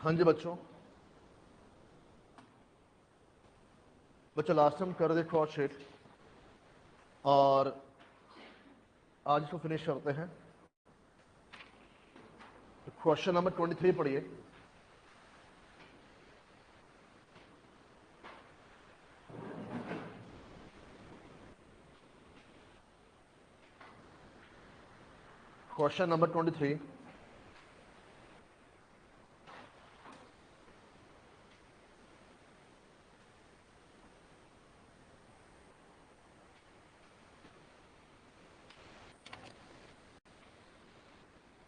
हाँ जी बच्चों, last time कर रहे क्रॉस शीट और आज इसको फिनिश करते हैं। क्वेश्चन नंबर 23 पढ़िए। Question number 23।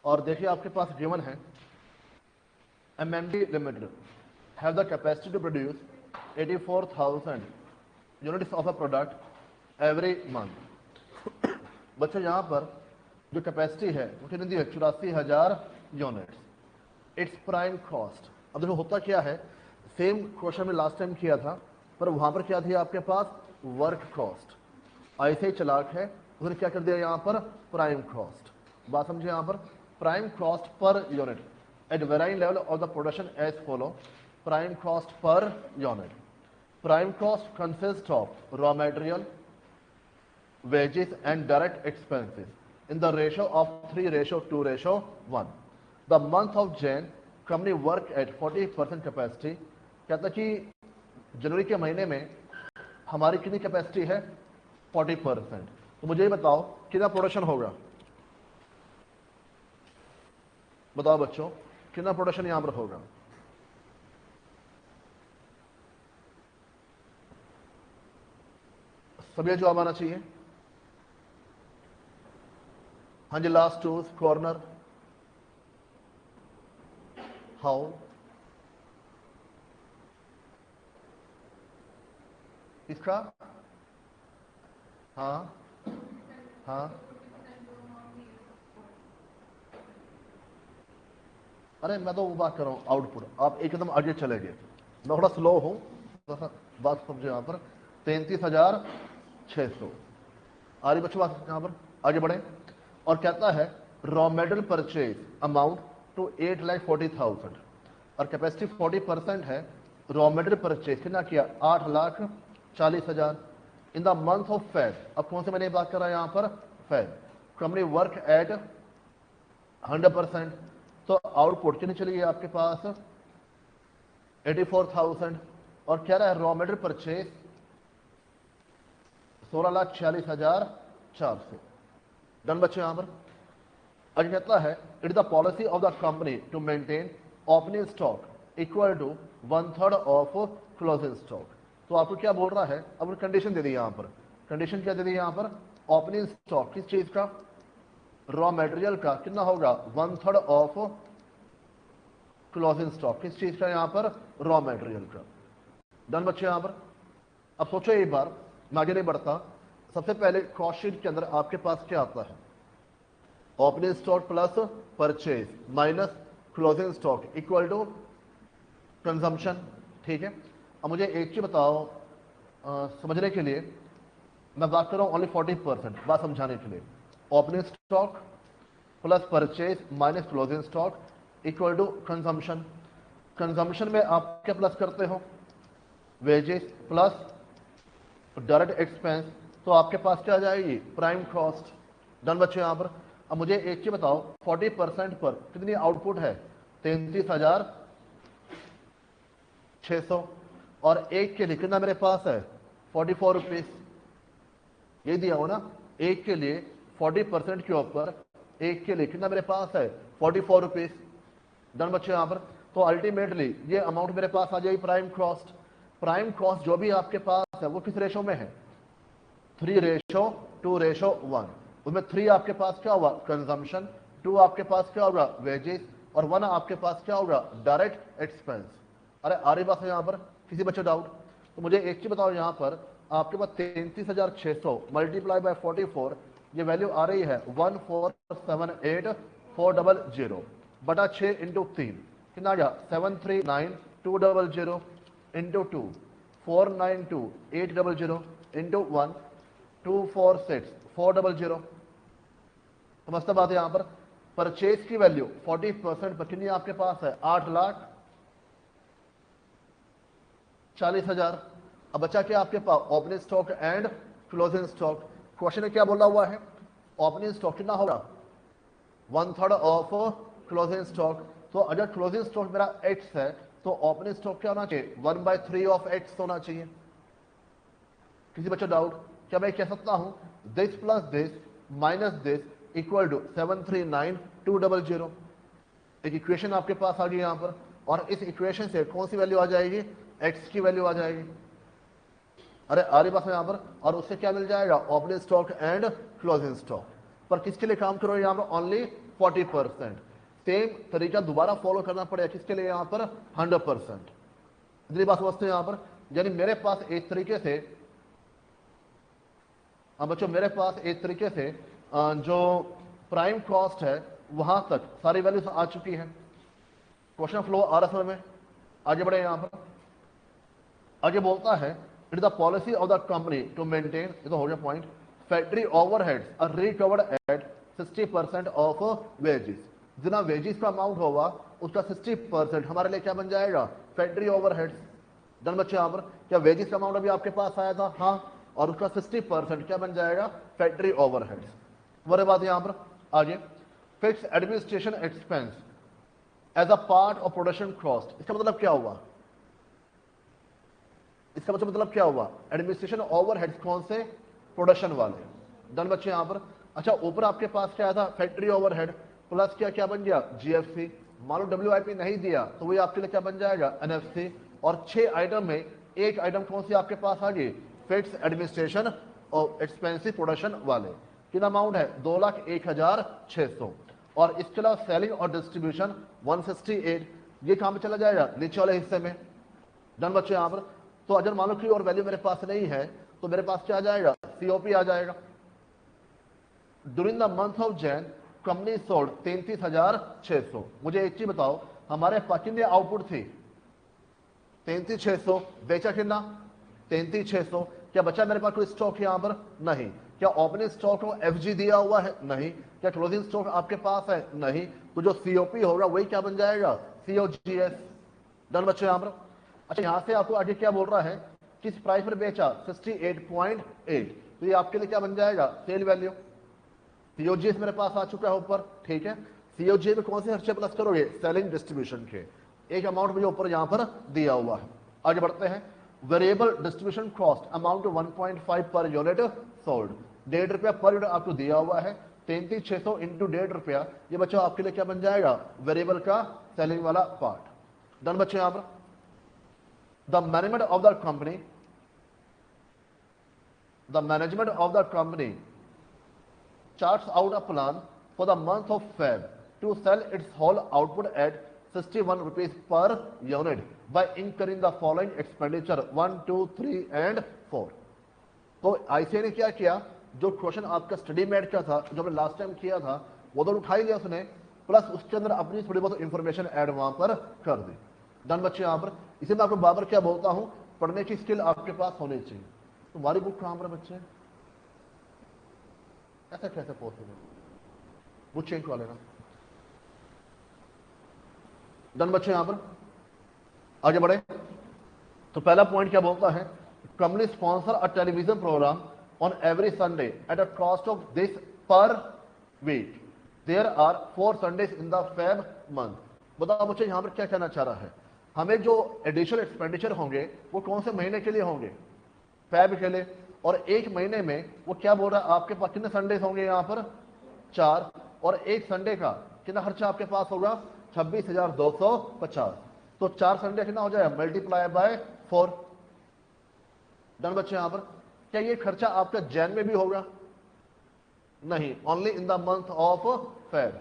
और देखिए आपके पास गिवन है MMD limited have the capacity to produce 84,000 units of a product every month. बच्चों यहाँ पर जो कैपेसिटी है वो कितनी दी है? 84,000 यूनिट्स। Its prime cost. अब देखो होता क्या है, सेम क्वेश्चन में लास्ट टाइम किया था, पर वहां पर क्या थी आपके पास? Work cost. ऐसे ही चलाक है, उसने क्या कर दिया यहाँ पर? Prime cost. बात समझे यहाँ पर? Prime cost per unit at varying level of the production as follow. Prime cost per unit. Prime cost consist of raw material, wages and direct expenses in the ratio of 3:2:1. The month of Jan, company work at 40% capacity. कहता कि जनवरी के महीने में हमारी कितनी capacity है? 40%। तो मुझे ये बताओ कितना प्रोडक्शन होगा? बताओ बच्चों, कितना प्रोडक्शन यहां पर होगा? सभी जवाब आना चाहिए। हाँ जी, लास्ट टू कॉर्नर। हाउ? इसका? हाँ हाँ। अरे मैं तो वो बात कर रहा हूँ आउटपुट, आप एकदम आगे चले गए। मैं थोड़ा स्लो हूँ, बात समझे। यहाँ पर 33,600 आ रही बच्चों बात। यहाँ पर आगे बढ़े और कहता है raw material purchase amount to 8,40,000 और कैपेसिटी 40% है। रॉ मेटेरियल परचेज कितना किया? 8,40,000 इन द मंथ ऑफ फेब। अब कौन से महीने की बात कर रहा है यहाँ पर? फेब। Company work at 100%। तो आउटपुट कितनी चली गई आपके पास? 84,000। और कह रहा है रॉ मेटेरियल परचेज 16,46,400। डन बच्चे यहाँ पर। आज कहता है it is the policy of the company to maintain opening stock equal to 1/3 of closing stock. तो आपको क्या बोल रहा है? अब कंडीशन दे दी यहाँ पर। कंडीशन क्या दे दी यहाँ पर? ओपनिंग स्टॉक किस चीज का? रॉ मटेरियल का कितना होगा? 1/3 ऑफ क्लोजिंग स्टॉक। किस चीज का यहाँ पर? रॉ मटेरियल का। डन बच्चे यहाँ पर। अब सोचो एक बार, मैं आगे नहीं बढ़ता। सबसे पहले कॉस्ट शीट के अंदर आपके पास क्या आता है? Opening stock plus purchase minus closing stock equal to consumption. ठीक है। अब मुझे एक चीज बताओ, समझने के लिए मैं बात कर रहा हूं ओनली 40%, बात समझाने के लिए। Opening stock plus purchase minus closing stock equal to consumption. Consumption में आप क्या प्लस करते हो? Wages plus direct expense. तो आपके पास क्या आ जाएगी? Prime cost. डन बच्चे यहाँ पर। अब मुझे एक चीज बताओ, 40% पर कितनी आउटपुट है? 33,600। और एक के लिए कितना मेरे पास है? 44 रुपीज। ये दिया हो ना, एक के लिए 40% के ऊपर एक के लिए कितना मेरे पास है? 44 रुपीज। डन बच्चे यहाँ पर। तो अल्टीमेटली ये अमाउंट मेरे पास आ जाएगी प्राइम कॉस्ट। प्राइम कॉस्ट जो भी आपके पास है वो किस रेशो में है? 3:2:1। उसमें 3 आपके पास क्या होगा? कंजम्पशन। 2 आपके पास क्या होगा? वेजेस। और 1 आपके पास क्या होगा? Direct expense. अरे आ रही बात है यहाँ पर? किसी बच्चे डाउट? तो मुझे एक चीज बताओ, यहाँ पर आपके पास 33,600 मल्टीप्लाई बाय 44, ये वैल्यू आ रही है 1,478,400 बटा 6 इंटू 3 कितना आ गया? 739,200 इंटू 2 492,800 इंटू 1 246,400। समझता बात है यहाँ पर? परचेज की वैल्यू 40% पर कितनी आपके पास है? 8,00,000। 40,000। अब बचा क्या आपके पास, opening stock and closing stock. Question में क्या बोला हुआ है, ओपनिंग स्टॉक कितना होगा, 1/3 ऑफ क्लोजिंग स्टॉक। तो अगर क्लोजिंग स्टॉक मेरा x है तो ओपनिंग स्टॉक क्या होना चाहिए, 1/3 ऑफ x होना चाहिए। किसी बच्चों डाउट, क्या मैं कह सकता हूं this plus this minus this equal to 739,200। एक इक्वेशन आपके पास आ गई यहां पर, और इस इक्वेशन से कौन सी वैल्यू आ जाएगी, x की वैल्यू आ जाएगी। अरे आ रही बात है यहां पर, और उससे क्या मिल जाएगा, opening stock and closing stock. पर किसके लिए काम करो यहां पर, ओनली 40%। सेम तरीका दोबारा फॉलो करना पड़ेगा, किसके लिए यहां पर, 100%। इतनी बात समझते हैं यहां पर, यानी मेरे पास एक तरीके से, अब बच्चों मेरे पास एक तरीके से जो प्राइम कॉस्ट है वहां तक सारी वैल्यूज आ चुकी है। क्वेश्चन फ्लो आ रहा है में, आगे बढ़े यहां पर। आगे बोलता है it is the policy of the company to maintain, ये तो हो गया point, factory overheads are recovered at 60% of wages. जितना वेजेस का अमाउंट होगा उसका 60% हमारे लिए क्या बन जाएगा, फैक्ट्री ओवरहेड्स। डन बच्चे यहां पर, क्या वेजेस का अमाउंट अभी आपके पास आया था, हाँ, और उसका 60% क्या बन जाएगा, फैक्ट्री ओवरहेड्स। वही बात यहां पर आगे, fix administration expense as a part of production cost. इसका मतलब क्या हुआ, इसका मतलब क्या हुआ, एडमिनिस्ट्रेशन ओवरहेड्स कौन से, प्रोडक्शन वाले। डन बच्चे यहां पर। अच्छा ऊपर आपके पास क्या था, फैक्ट्री ओवरहेड प्लस क्या क्या बन गया, जीएफसी। मान लो डब्ल्यूआईपी नहीं दिया तो वही आपके लिए क्या बन जाएगा, एनएफसी। और 6 आइटम में एक आइटम कौन सी आपके पास आ गई, फिक्स एडमिनिस्ट्रेशन और एक्सपेंसिव प्रोडक्शन वाले। कितना अमाउंट है, 2,01,600। और इसके अलावा सेलिंग और डिस्ट्रीब्यूशन 168, ये कहां पे चला जाएगा, नीचे वाले हिस्से में। डन बच्चे यहां पर। तो अगर मान लो कोई और वैल्यू मेरे पास नहीं है तो मेरे पास क्या आ जाएगा, सीओपी आ जाएगा। During the month of Jain company sold 33,600। मुझे एक चीज बताओ, हमारे पास कितनी आउटपुट थी, 33,600, बेचा कितना, 33,600। क्या बचा मेरे पास कोई स्टॉक यहां पर, नहीं। क्या ओपनिंग स्टॉक को एफजी दिया हुआ है, नहीं। क्या क्लोजिंग स्टॉक आपके पास है, नहीं। तो जो सीओपी होगा वही क्या बन जाएगा, सीओजीएस। डन बच्चे यहां पर। अच्छा यहां से आपको आगे क्या बोल रहा है, किस प्राइस पर बेचा, 68.8। तो ये आपके लिए क्या बन जाएगा, सेल वैल्यू। सीओजीएस मेरे पास आ चुका है ऊपर, ठीक है। सीओजीएस में कौन से खर्चे प्लस करोगे, सेलिंग डिस्ट्रीब्यूशन के। एक अमाउंट मुझे ऊपर यहां पर दिया हुआ है। आगे बढ़ते हैं, variable distribution cost amount to 1.5 per unit sold. 1.5 रुपया पर यूनिट आपको दिया हुआ है, 33,600 इंटू 1.5 रुपया, ये बच्चों आपके लिए क्या बन जाएगा, वेरिएबल का सेलिंग वाला पार्ट। डन बच्चों यहां पर। The management of the company, the management of the company charts out a plan for the month of Feb to sell its whole output at 61 rupees per unit by incurring the following expenditure 1, 2, 3 and 4। तो ICI ने क्या किया, जो question आपका study made का था जो हमने लास्ट टाइम किया था वो तो उठा ही लिया उसने, प्लस उसके अंदर अपनी थोड़ी बहुत इंफॉर्मेशन ऐड वहां पर कर दी। डन बच्चे यहां पर। इसे मैं आपको बाबर क्या बोलता हूं, पढ़ने की स्किल आपके पास होनी चाहिए। तुम्हारी बुक कहां पर बच्चे, ऐसा कैसे पॉसिबल, बुक चेंज करवा लेना। डन बच्चे यहां पर। आगे बढ़े तो पहला पॉइंट क्या बोलता है, company sponsor a television programme on every Sunday at a cost of this per week. There are 4 Sundays in the Feb month. बताओ बच्चे यहां पर क्या कहना चाह रहा है, हमें जो एडिशनल एक्सपेंडिचर होंगे वो कौन से महीने के लिए होंगे, फेब के लिए। और एक महीने में वो क्या बोल रहा है, आपके पास कितने संडेज होंगे यहां पर, 4। और एक संडे का कितना खर्चा आपके पास होगा, 26,250। तो 4 संडे कितना हो जाएगा, मल्टीप्लाई बाय 4। डन बच्चे यहां पर। क्या ये खर्चा आपका जैन में भी होगा, नहीं, only in the month of Feb.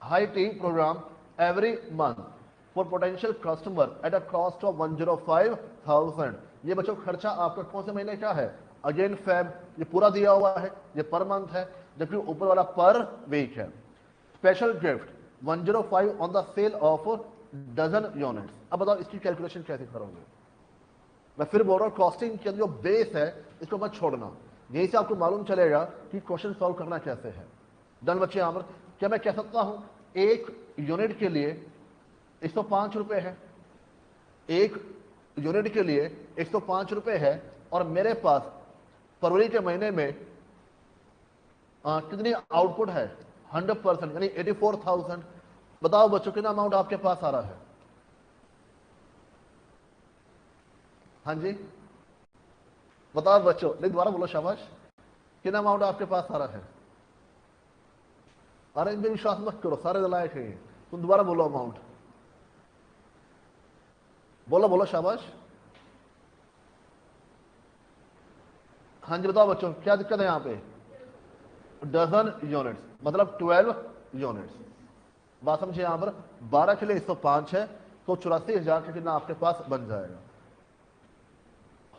High tea programme every month for potential customer at a cost of 105,000। ये बच्चों खर्चा आपका कौन से महीने का है, अगेन फेब। ये पूरा दिया हुआ है, ये पर मंथ है, जबकि ऊपर वाला पर वीक है। Special gift 105 on the sale of dozen units. अब बताओ इसकी कैलकुलेशन कैसे करोगे। मैं फिर बोल रहा हूं, कॉस्टिंग के जो बेस है इसको मत छोड़ना, यहीं से आपको मालूम चलेगा कि क्वेश्चन सॉल्व करना कैसे है। डन बच्चे यहां पर। क्या मैं कह सकता हूं एक यूनिट के लिए 105 रुपए है, एक यूनिट के लिए 105 रुपए है और मेरे पास फरवरी के महीने में कितनी आउटपुट है 100% यानी 84,000। बताओ बच्चों कितना अमाउंट आपके पास आ रहा है? हाँ जी बताओ बच्चों, नहीं दोबारा बोलो शाबाश, कितना अमाउंट आपके पास आ रहा है? अरे इनमें विश्वास मत करो, सारे लायक है। तुम दोबारा बोलो अमाउंट, बोलो बोलो शाबाश। हाँ जी बताओ बच्चों क्या दिक्कत है यहाँ पे? डजन यूनिट्स मतलब 12 यूनिट्स। बात समझे यहाँ पर 12 के लिए 105 है तो 84,000 का कितना आपके पास बन जाएगा,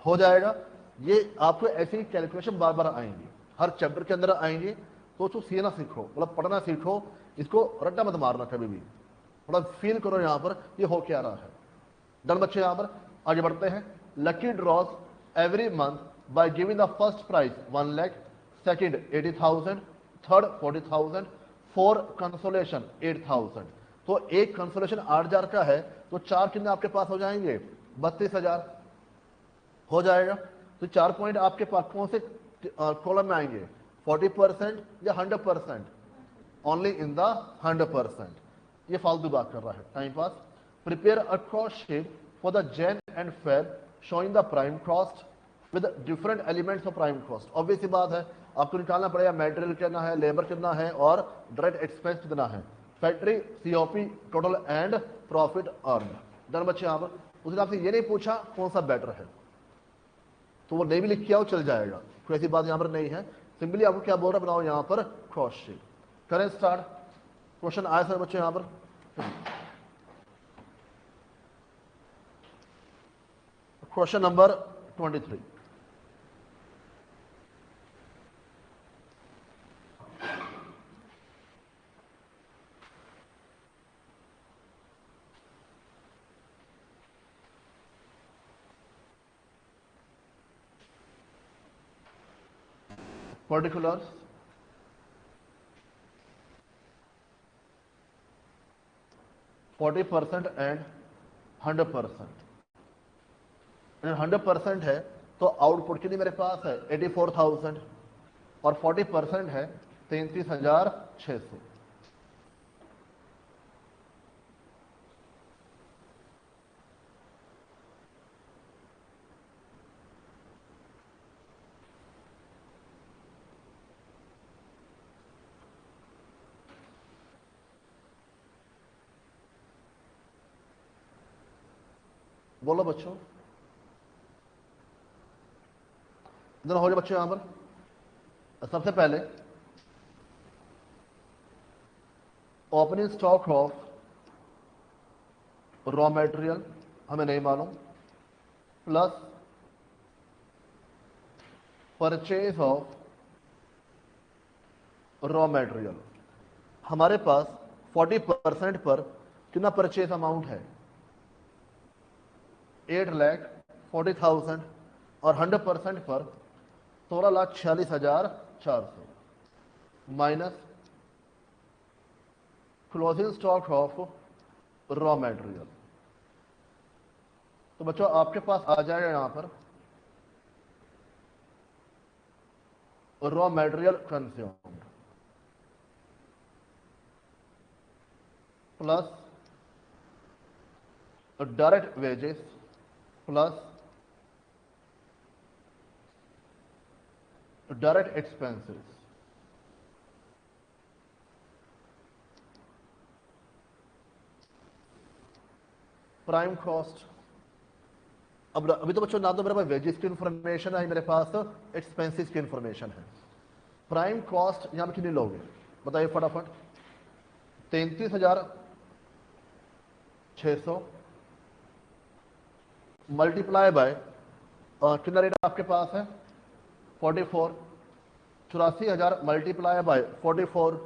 हो जाएगा। ये आपको ऐसी कैलकुलेशन बार बार आएंगी, हर चैप्टर के अंदर आएंगी। तो सीखना सीखो, मतलब पढ़ना सीखो, इसको रट्टा मत मारना कभी भी, थोड़ा फील करो यहाँ पर ये हो क्या रहा है। डन बच्चे, यहाँ पर आगे बढ़ते हैं। Lucky draws every month by giving the first prize 1 lakh, second 80,000, third 40,000, four consolation 8,000। तो एक कंसोलेशन 8,000 का है तो चार कितने आपके पास हो जाएंगे? 32,000 हो जाएगा। तो 4 पॉइंट आपके पास कौन से कॉलम में आएंगे? 40% या 100%? Only in the 100%। ये फालतू बात कर रहा है, time pass. Prepare a cost sheet for the Jan and Feb showing the prime cost with different elements of prime cost. Obvious सी बात है, आपको निकालना पड़ेगा मटेरियल कितना है, लेबर कितना है और डायरेक्ट एक्सपेंस कितना है, factory COP total and profit earn. Done बच्चे, यहाँ पर उसने आपसे ये नहीं पूछा कौन सा बेटर है, तो वो नहीं भी लिख के आओ चल जाएगा, कोई ऐसी बात यहाँ पर नहीं है। सिंपली आपको क्या बोल रहा है, बनाओ यहाँ पर कॉस्ट शीट। करें स्टार्ट। क्वेश्चन आए सर बच्चे यहाँ पर? Question number 23। Particulars, %40 and 100%। 100% है तो आउटपुट कितनी मेरे पास है? 84,000 और 40% है 33,600। बोलो बच्चों, इधर हो जाए बच्चों। यहां पर सबसे पहले opening stock of raw material हमें नहीं मालूम, plus purchase of raw material. हमारे पास 40% पर कितना परचेज अमाउंट है? 8,40,000 और 100% पर 16,46,400 minus closing stock of raw material. तो बच्चों आपके पास आ जाएगा यहां पर raw material consumed plus direct wages plus direct expenses prime cost. अब अभी तो बच्चों ना तो मेरे पास वेजेस की इंफॉर्मेशन है, मेरे पास एक्सपेंसेस की इंफॉर्मेशन है। प्राइम कॉस्ट यहां पर कितनी लोगे बताइए फटाफट? 33,600 मल्टीप्लाई बाय कितना रेट आपके पास है? 44। 84,000 मल्टीप्लाई बाय 44,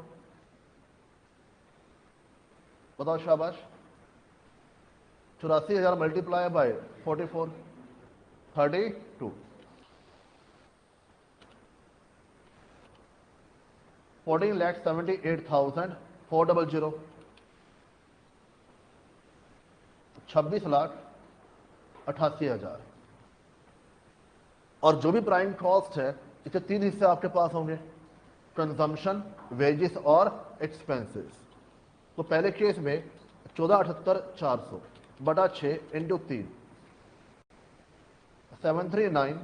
बताओ शाबाश। 84,000 मल्टीप्लाई बाय 44, 32। 14,78,400, 26,78,400 88,000। और जो भी प्राइम कॉस्ट है इसके 3 हिस्से आपके पास होंगे, कंजम्पशन, वेजेस और एक्सपेंसेस। तो पहले केस में 14,78,400 बटा 6 इंटू 3, 739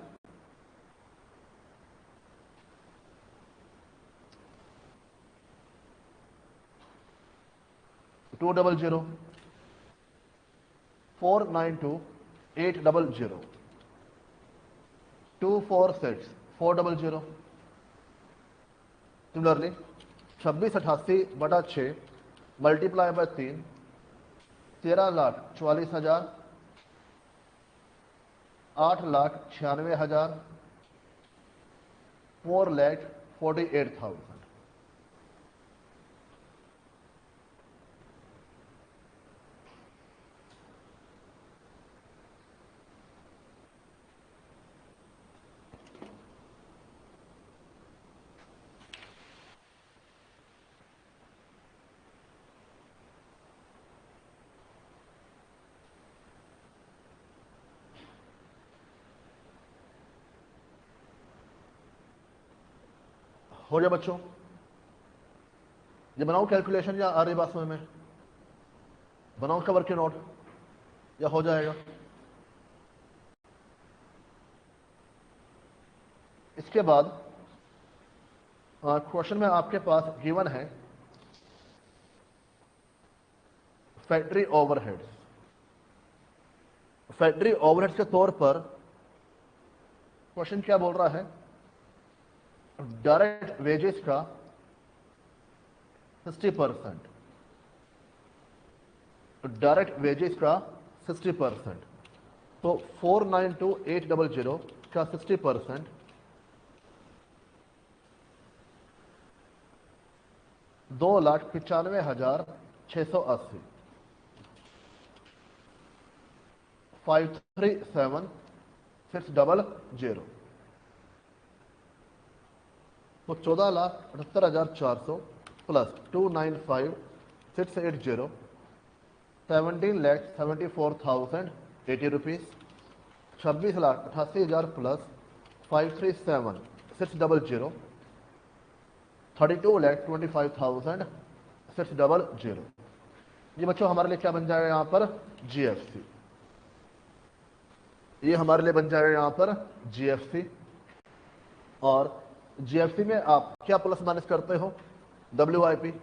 200 492 800 246 400। सिमिलरली 2688 बटा 6 मल्टीप्लाई बाय 3, 13,44,000, 8,96,000, 4,48,000। हो गया बच्चों? ये बनाओ कैलकुलेशन या आ रही बात समझ में? बनाओ कवर के नोट या हो जाएगा? इसके बाद क्वेश्चन में आपके पास गिवन है फैक्ट्री ओवरहेड्स। फैक्ट्री ओवरहेड्स के तौर पर क्वेश्चन क्या बोल रहा है? डायरेक्ट वेजेस का 60%, डायरेक्ट वेजेस का 60%। तो 492,800 का 60% 2,95,680 537,600। तो 14,78,400 प्लस 295,680 17,74,080 रुपीज। 26,88,000 प्लस 537,600 32,25,600। ये बच्चों हमारे लिए क्या बन जाएगा यहाँ पर? जीएफसी। ये हमारे लिए बन जाएगा यहाँ पर जीएफसी। और जीएफसी में आप क्या प्लस माइनस करते हो? डब्ल्यूआईपी,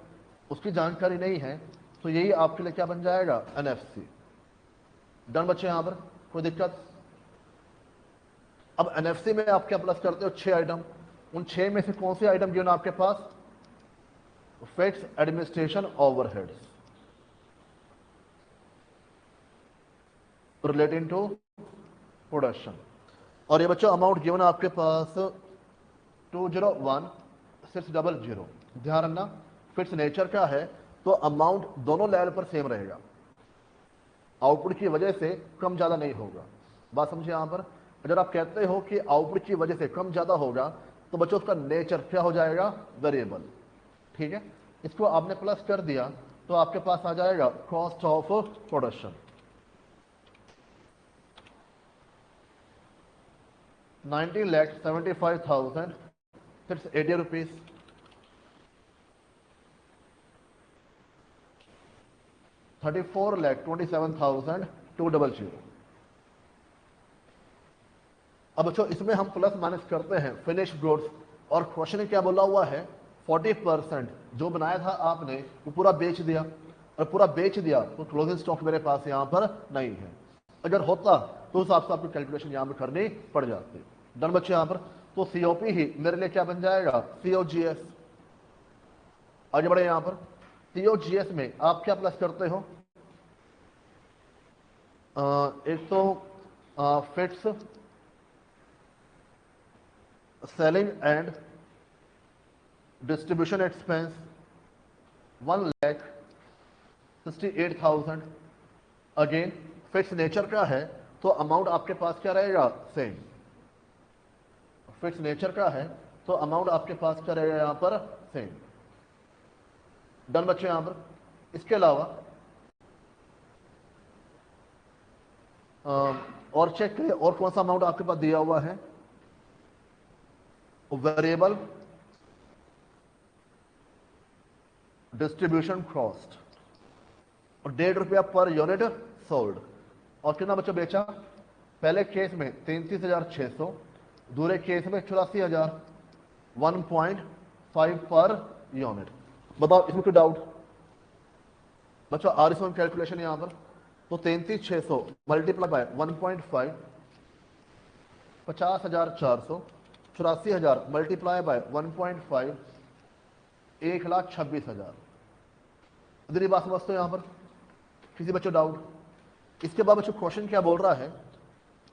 उसकी जानकारी नहीं है तो यही आपके लिए क्या बन जाएगा? एनएफसी। डन बच्चे? यहाँ पर कोई दिक्कत? अब एनएफसी में आप क्या प्लस करते हो? 6 आइटम। उन 6 में से कौन से आइटम गिवन आपके पास? Fix administration overheads relating to production. और ये बच्चों अमाउंट गिवन आपके पास 201,600। ध्यान रखना फिक्स नेचर का है तो अमाउंट दोनों लेवल पर सेम रहेगा, आउटपुट की वजह से कम ज्यादा नहीं होगा। बात समझे? यहां पर अगर आप कहते हो कि आउटपुट की वजह से कम ज्यादा होगा तो बच्चों उसका नेचर क्या हो जाएगा? वेरिएबल। ठीक है, इसको आपने प्लस कर दिया तो आपके पास आ जाएगा कॉस्ट ऑफ प्रोडक्शन 19,75,680 रुपीज। 34,27,200। अब बच्चों इसमें हम प्लस माइनस करते हैं फिनिश गुड्स। और क्वेश्चन क्या बोला हुआ है? 40% जो बनाया था आपने वो पूरा बेच दिया, और पूरा बेच दिया तो क्लोजिंग स्टॉक मेरे पास यहाँ पर नहीं है। अगर होता तो उस हिसाब से आपको कैलकुलेशन यहाँ पर करनी पड़ जाती। डन बच्चे? यहाँ पर तो सीओपी ही मेरे लिए क्या बन जाएगा? सीओजीएस। आगे बढ़े यहाँ पर सीओजीएस में आप क्या प्लस करते हो? एक तो fix selling and distribution expense 1,68,000। Again fix nature का है तो अमाउंट आपके पास क्या रहेगा? सेम। फिक्स नेचर का है तो अमाउंट आपके पास क्या रहेगा? यहां पर सेम। डन बच्चे? यहां पर इसके अलावा और चेक करिए और कौन सा अमाउंट आपके पास दिया हुआ है, वेरिएबल डिस्ट्रीब्यूशन कॉस्ट, और 1.5 रुपया पर यूनिट सोल्ड। और कितना बच्चों बेचा, पहले केस में 33,600, दूसरे केस में 84,000, 1.5 पर यूनिट। बताओ इसमें कोई डाउट बच्चों? आर इसमें कैलकुलेशन यहां पर, तो 33,600 मल्टीप्लाई बाय 1.5, 50,400, 84,000 मल्टीप्लाई बाय 1.5, 1,26,000। इतनी बात समझते हो यहां पर? किसी बच्चों डाउट? इसके बाद बच्चों क्वेश्चन क्या बोल रहा है,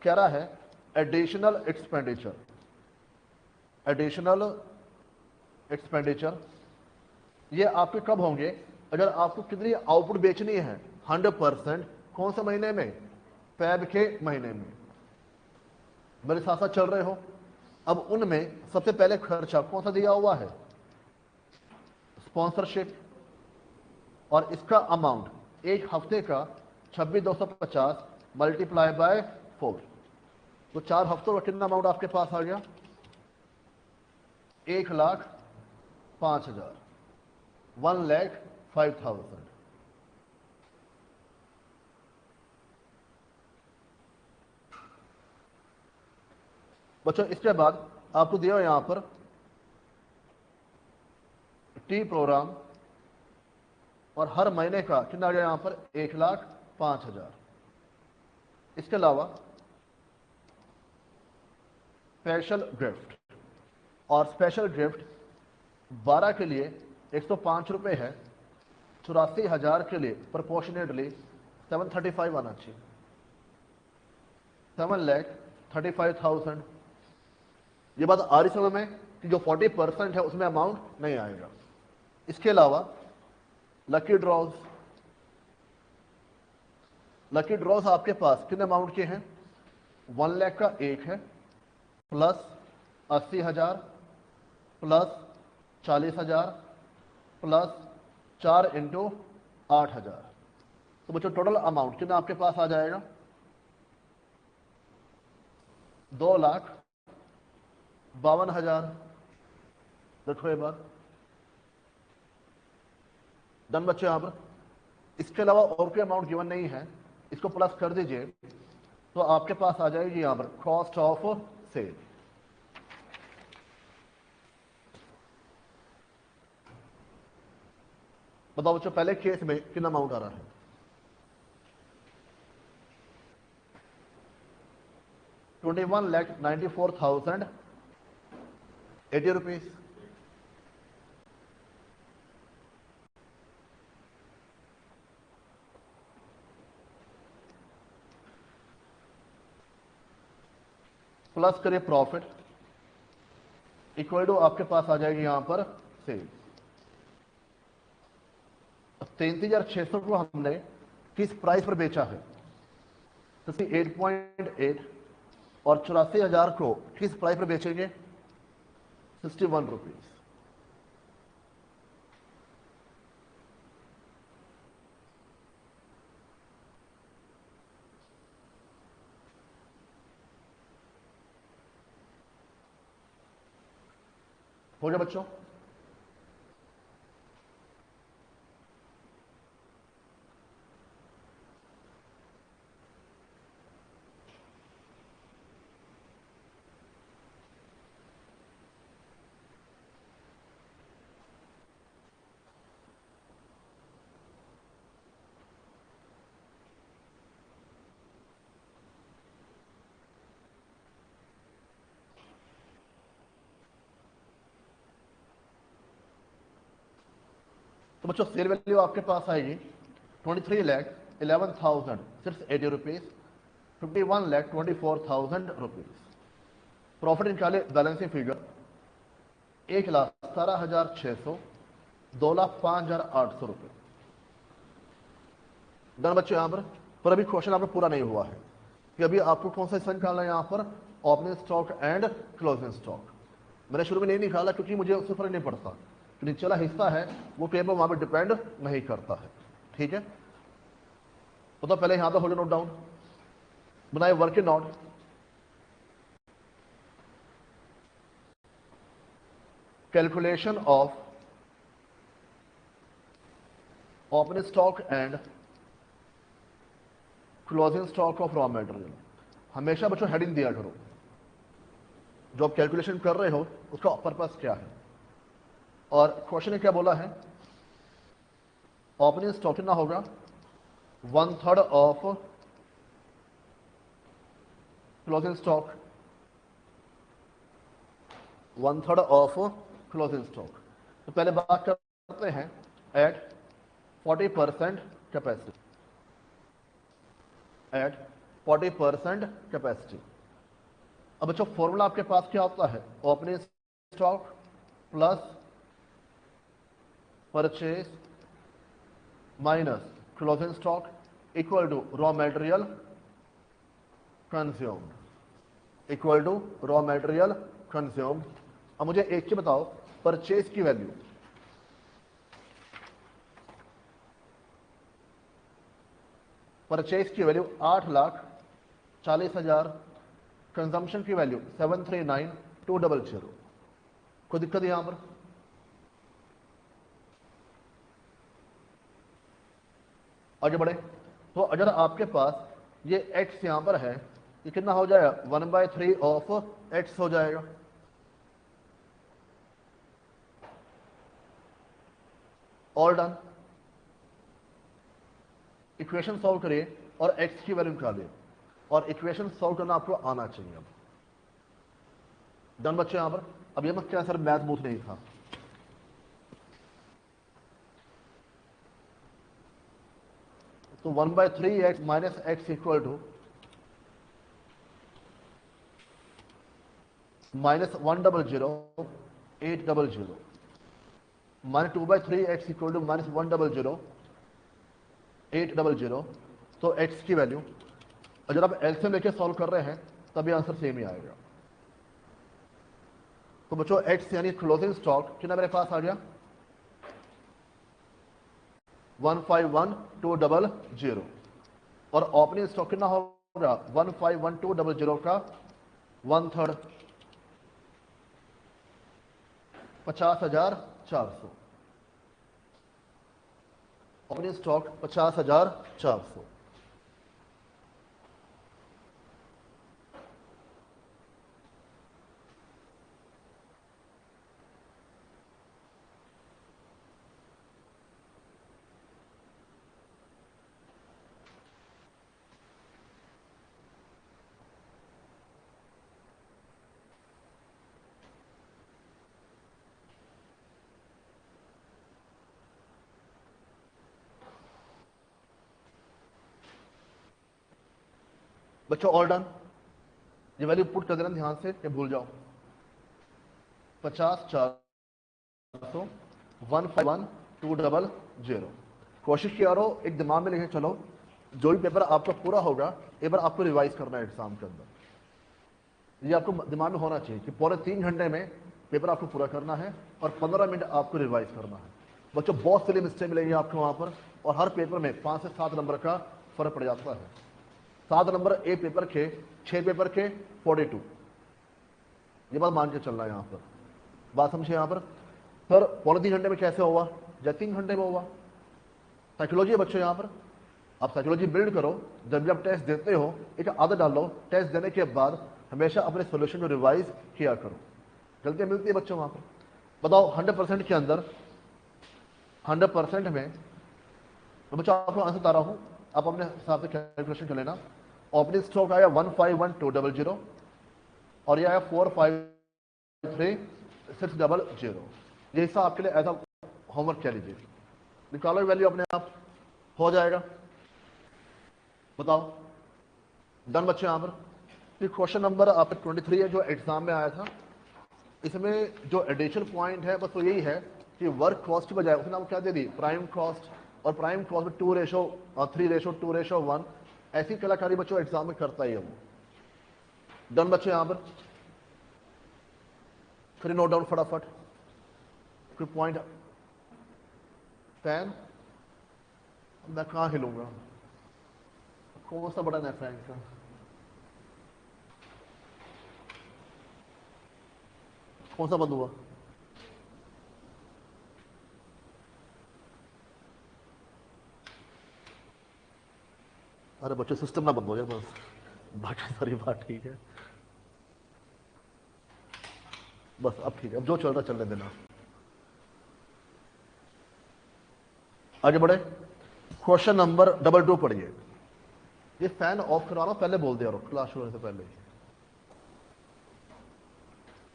कह रहा है एडिशनल एक्सपेंडिचर। एडिशनल एक्सपेंडिचर ये आपके कब होंगे, अगर आपको कितनी आउटपुट बेचनी है 100%, कौन से महीने में, फेब के महीने में। मेरे साथ साथ चल रहे हो? अब उनमें सबसे पहले खर्चा कौन सा दिया हुआ है, स्पॉन्सरशिप, और इसका अमाउंट एक हफ्ते का 26,250 मल्टीप्लाई बाय 4, तो 4 हफ्तों का कितना अमाउंट आपके पास आ गया, 1,05,000, 1,05,000। बच्चों इसके बाद आपको दिया यहां पर टी प्रोग्राम, और हर महीने का कितना आ गया यहां पर, 1,05,000। इसके अलावा स्पेशल गिफ्ट, और स्पेशल गिफ्ट 12 के लिए 105 रुपए है, 84,000 के लिए प्रोपोर्शनेटली 735 आना चाहिए, 7,35,000। ये बात आ रही समझ में कि जो 40% है उसमें अमाउंट नहीं आएगा। इसके अलावा लकी ड्रॉज, लकी ड्रॉज आपके पास कितने अमाउंट के हैं, 1 लाख का एक है, प्लस 80,000, प्लस 40,000, प्लस 4 इंटू 8,000। तो बच्चों टोटल अमाउंट कितना आपके पास आ जाएगा, 2,52,000। देखो एक बार डन बच्चों यहां पर। इसके अलावा और कोई अमाउंट गिवन नहीं है, इसको प्लस कर दीजिए तो आपके पास आ जाएगी यहां पर कॉस्ट ऑफ सेल। बताओ बच्चों पहले केस में कितना अमाउंट आ रहा है, 21,94,080 रुपीज। प्लस करिए प्रॉफिट, इक्वल टू आपके पास आ जाएगी यहां पर सेल। 33,600 को हमने किस प्राइस पर बेचा है, 8.8, और 84,000 को किस प्राइस पर बेचेंगे, 61 रुपीज। हो गया बच्चों? तो बच्चों सेल वैल्यू आपके पास आएगी 23,11,680 रुपीज, 51,24,000 रुपीज। प्रॉफिट निकाले बैलेंसिंग फिगर 1,17,600, 2,05,800 रुपये। डन बच्चों यहां पर अभी क्वेश्चन आपका पूरा नहीं हुआ है कि अभी आपको कौन सा हिस्सा निकालना है यहां पर, opening stock and closing stock. मैंने शुरू में नहीं निकाला क्योंकि मुझे उससे फर्क नहीं पड़ता, नीचे वाला हिस्सा है वो पेपर वहां पर डिपेंड नहीं करता है। ठीक है, तो पहले यहां पर हो जाए नोट डाउन। बनाए working note, calculation of opening stock and closing stock of raw material. हमेशा बच्चों हेडिंग दिया करो, जो आप कैलकुलेशन कर रहे हो उसका पर्पस क्या है। और क्वेश्चन ने क्या बोला है, ओपनिंग स्टॉक कितना होगा, 1/3 of closing stock, 1/3 of closing stock. तो पहले बात करते हैं एट 40% कैपेसिटी, एट 40% कैपेसिटी। अब बच्चों फॉर्मूला आपके पास क्या होता है, opening stock plus purchase minus closing stock equal to raw material consumed, equal to raw material consumed. अब मुझे एक चीज बताओ, परचेज की वैल्यू, परचेज की वैल्यू 8,40,000, कंजम्पशन की वैल्यू 739,200। कोई दिक्कत यहां पर? आगे बढ़े तो अगर आपके पास ये x यहां पर है, ये कितना हो जाएगा, 1/3 ऑफ x हो जाएगा। All done. इक्वेशन सॉल्व करिए और x की वैल्यू निकालिए, और इक्वेशन सॉल्व करना आपको आना चाहिए। अब डन बच्चे यहां पर। अब ये मत क्या सर मैथ मूथ नहीं था, तो 1/3x minus x equal to -100,800, minus 2/3x equal to -100,800। तो x की वैल्यू अगर आप एलसीएम लेके सॉल्व कर रहे हैं तभी आंसर सेम ही आएगा। तो बच्चों x यानी क्लोजिंग स्टॉक कितना मेरे पास आ गया, 151,200, और ओपनिंग स्टॉक कितना होगा, 151,200 का 1/3, 50,400। Opening stock 50,400। बच्चों ऑल डन। ये वैल्यू पुट कर देना ध्यान से, ये भूल जाओ। 50,400, 151,200। कोशिश किया करो एक दिमाग में लेके चलो, जो भी पेपर आपका पूरा होगा एक बार आपको रिवाइज करना है एग्जाम के अंदर। ये आपको दिमाग में होना चाहिए कि पौने 3 घंटे में पेपर आपको पूरा करना है और 15 मिनट आपको रिवाइज करना है। बच्चों बहुत सारी मिस्टेक मिलेंगी आपको वहां पर, और हर पेपर में 5 से 7 नंबर का फर्क पड़ जाता है। 7 नंबर एक पेपर के, 6 पेपर के 42। ये बात मान के चलना है यहाँ पर, बात समझे यहाँ पर। सर पौने 3 घंटे में कैसे होगा, या 3 घंटे में होगा। साइकोलॉजी है बच्चों यहाँ पर, आप साइकोलॉजी बिल्ड करो। जब भी आप टेस्ट देते हो एक आदत डाल लो, टेस्ट देने के बाद हमेशा अपने सोल्यूशन को रिवाइज किया करो। गलतियां मिलती है बच्चों वहां पर। बताओ 100% के अंदर, 100% में तो बच्चों आपको आंसर बता रहा हूं, आप अपने हिसाब से कैलकुलेशन कर लेना। ओपनिंग स्टॉक आया 151,200, और यह आया 453,600। ये हिस्सा आपके लिए ऐसा होमवर्क कह लीजिए, निकालो वैल्यू अपने आप हो जाएगा। बताओ डन बच्चे यहां पर। क्वेश्चन नंबर आपका 23 है जो एग्जाम में आया था। इसमें जो एडिशनल पॉइंट है बस वो यही है कि वर्क कॉस्ट की बजाय उसने आपको क्या दे दी, प्राइम कॉस्ट। और प्राइम कॉस्ट में 2:3:1। ऐसी कलाकारी बच्चों एग्जाम में करता ही है वो। डन बच्चे यहां पर, फिर नोट डाउन फटाफट कोई पॉइंट। 10 मैं कहाँ हिलूंगा, कौन सा बटन है फैन का, कौन सा बंद हुआ? अरे बच्चों सिस्टम ना बंद हो जाए बस, बाकी सारी बात ठीक है। बस अब ठीक है, अब जो चल रहा चलने देना। आगे बढ़े, क्वेश्चन नंबर 2 पढ़िए। ये फैन ऑफ करा रहा हूं, पहले बोल दिया रहो क्लास शुरू होने से पहले।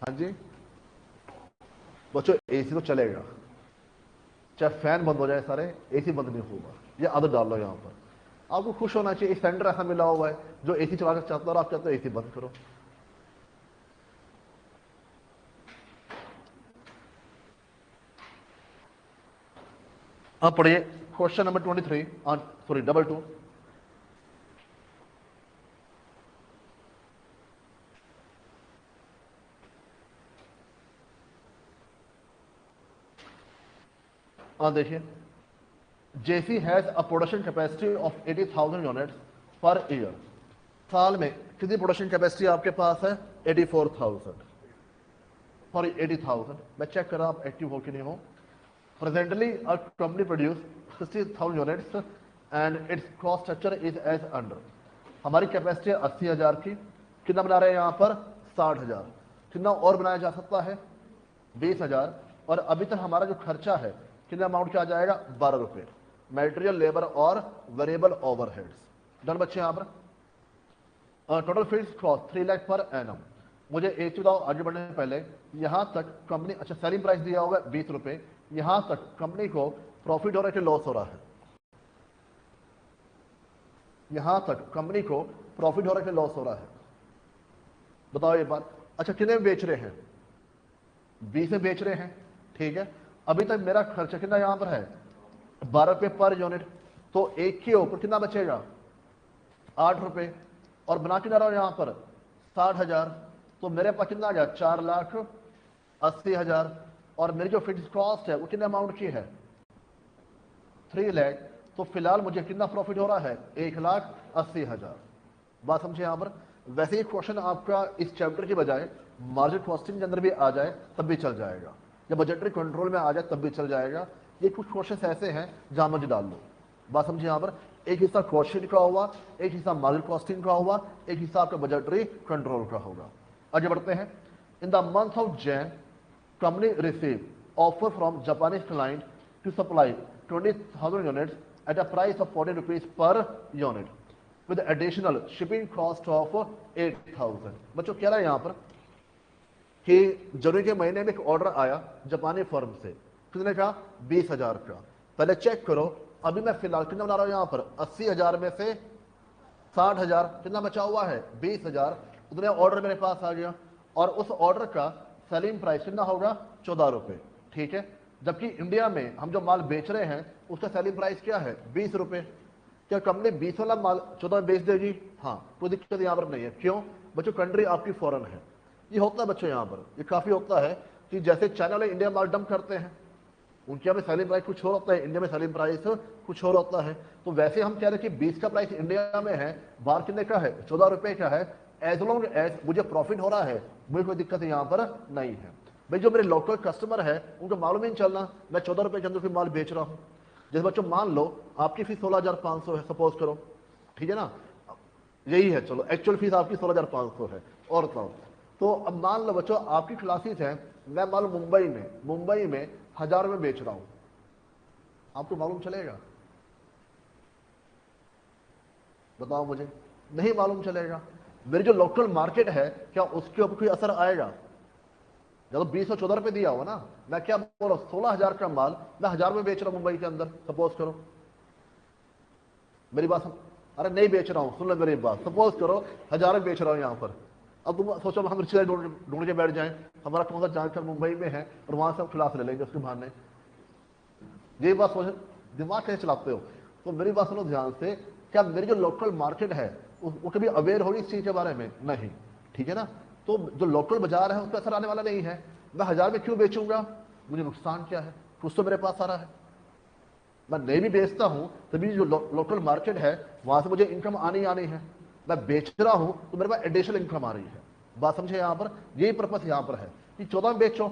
हाँ जी बच्चों, एसी तो चलेगा, चाहे फैन बंद हो जाए सारे, एसी बंद नहीं होगा। ये आदत डाल लो यहाँ पर। आपको खुश होना चाहिए, स्टैंडर्ड ऐसा मिला हुआ है जो एसी चला कर चाहता है और आप चाहते हो एसी बंद करो। अब पढ़िए क्वेश्चन नंबर 23, सॉरी 2। हाँ देखिए, JC has a production capacity of 80,000 units per year. साल में कितनी प्रोडक्शन कैपेसिटी आपके पास है? 84,000, सॉरी 80,000। मैं चेक कर रहा आप एक्टिव हो कि नहीं हो। Presently a company produce 60,000 units and its cost structure is as under. हमारी कैपेसिटी है 80,000 की, कितना बना रहे हैं यहाँ पर? 60,000। कितना और बनाया जा सकता है? 20,000। और अभी तक हमारा जो खर्चा है कितना अमाउंट क्या आ जाएगा? 12 रुपये, मेटेरियल, लेबर और वेरिएबल ओवरहेड्स। डन बच्चे यहाँ पर। Total fixed cost 3 lakh per annum. मुझे एक चीज बताओ आगे बढ़ने से पहले, यहां तक कंपनी, अच्छा सेलिंग प्राइस दिया होगा 20 रुपए, यहां तक कंपनी को प्रॉफिट हो रहा है कि लॉस हो रहा है? यहां तक कंपनी को प्रॉफिट हो रहा है कि लॉस हो रहा है? बताओ ये बात। अच्छा कितने में बेच रहे हैं? 20 में बेच रहे हैं, ठीक है। अभी तक मेरा खर्चा कितना यहां पर है? 12 रुपये पर यूनिट। तो एक के ऊपर कितना बचेगा? 8 रुपये। और बना कितना रहा हूं यहां पर? 60,000। तो मेरे पास कितना आ गया? 4,80,000। और मेरी जो फिक्स कॉस्ट है वो कितने अमाउंट की है? 3 लाख। तो फिलहाल मुझे कितना प्रॉफिट हो रहा है? 1,80,000। बात समझे यहाँ पर। वैसे ही क्वेश्चन आपका इस चैप्टर की बजाय मार्जिन कॉस्टिंग के अंदर भी आ जाए तब भी चल जाएगा, या बजटरी कंट्रोल में आ जाए तब भी चल जाएगा। ये कुछ क्वेश्चन ऐसे हैं जहां मुझे डाल लो। बात समझिए यहाँ पर। एक हिस्सा क्वेश्चन का हुआ, एक हिस्सा मार्जिन कॉस्टिंग का हुआ, एक हिस्सा आपका बजटरी कंट्रोल का होगा। आगे बढ़ते हैं। इन the month of Jain company received offer from Japanese client to supply 20,000 units at a price of 40 rupees per unit with additional shipping cost of 8,000। बच्चों क्या रहा है यहाँ पर कि जनवरी के महीने में एक ऑर्डर आया जापानी फर्म से, कितने का? 20,000 का। पहले चेक करो, अभी मैं फिलहाल कितना बना रहा हूँ यहाँ पर? 80,000 में से 60,000, कितना बचा हुआ है? 20,000। उतने ऑर्डर मेरे पास आ गया, और उस ऑर्डर का सेलिंग प्राइस कितना होगा? 14 रुपये, ठीक है। जबकि इंडिया में हम जो माल बेच रहे हैं उसका सेलिंग प्राइस क्या है? 20 रुपये। क्या कंपनी 20 वाला माल 14 में बेच देगी? हाँ, कोई दिक्कत यहाँ पर नहीं है। क्यों? बच्चों कंट्री आपकी फॉरेन है। ये होता है बच्चों यहाँ पर, ये काफी होता है कि जैसे चाइना वाले इंडिया माल डंप करते हैं, उनके यहाँ में सेलिंग प्राइस कुछ और होता है, इंडिया में सेलिंग प्राइस कुछ और होता है। तो वैसे हम कह रहे हैं कि 20 का प्राइस इंडिया में है, बाहर कितने का है? 14 रुपए का है। एज लॉन्ग एज मुझे प्रॉफिट हो रहा है, मुझे कोई दिक्कत यहाँ पर नहीं है। भाई जो मेरे लोकल कस्टमर है उनको मालूम ही नहीं चलना मैं 14 रुपए के अंदर कोई माल बेच रहा हूँ। जैसे बच्चों मान लो आपकी फीस 16,500 है, सपोज करो, ठीक है ना, यही है, चलो एक्चुअल फीस आपकी 16,500 है। और तो अब मान लो बच्चों आपकी क्लासेस हैं, मैं मान लो मुंबई में 1,000 में बेच रहा हूं, आपको मालूम चलेगा? बताओ मुझे, नहीं मालूम चलेगा। मेरी जो लोकल मार्केट है क्या उसके ऊपर कोई असर आएगा? जब 20 और 14 रुपए दिया हुआ ना, मैं क्या बोल रहा हूं, 16,000 का माल मैं 1,000 में बेच रहा हूं मुंबई के अंदर, सपोज करो। मेरी बात अरे नहीं बेच रहा हूं, सुन लो मेरी बात, सपोज करो 1,000 में बेच रहा हूं यहां पर। अब तुम सोचो हम रिश्तेदार ढूंढ के बैठ जाएं, हमारा कौन सा जानकर मुंबई में है और वहां से हम क्लास ले लेंगे उसके बहाने। ये बात सोच, दिमाग कैसे चलाते हो? तो मेरी बात सुनो ध्यान से, क्या मेरी जो लोकल मार्केट है वो कभी अवेयर होगी इस चीज के बारे में? नहीं, ठीक है ना। तो जो लोकल बाजार है उस पर असर आने वाला नहीं है। मैं 1,000 में क्यों बेचूंगा? मुझे नुकसान क्या है? कुछ तो मेरे पास आ रहा है। मैं नहीं भी बेचता हूं तभी जो लोकल मार्केट है वहां से मुझे इनकम आनी आनी है। मैं बेच रहा हूं तो मेरे पास एडिशनल इनकम आ रही है। बात समझे यहाँ पर, यही पर्पस यहाँ पर है। कि 14 में बेचो,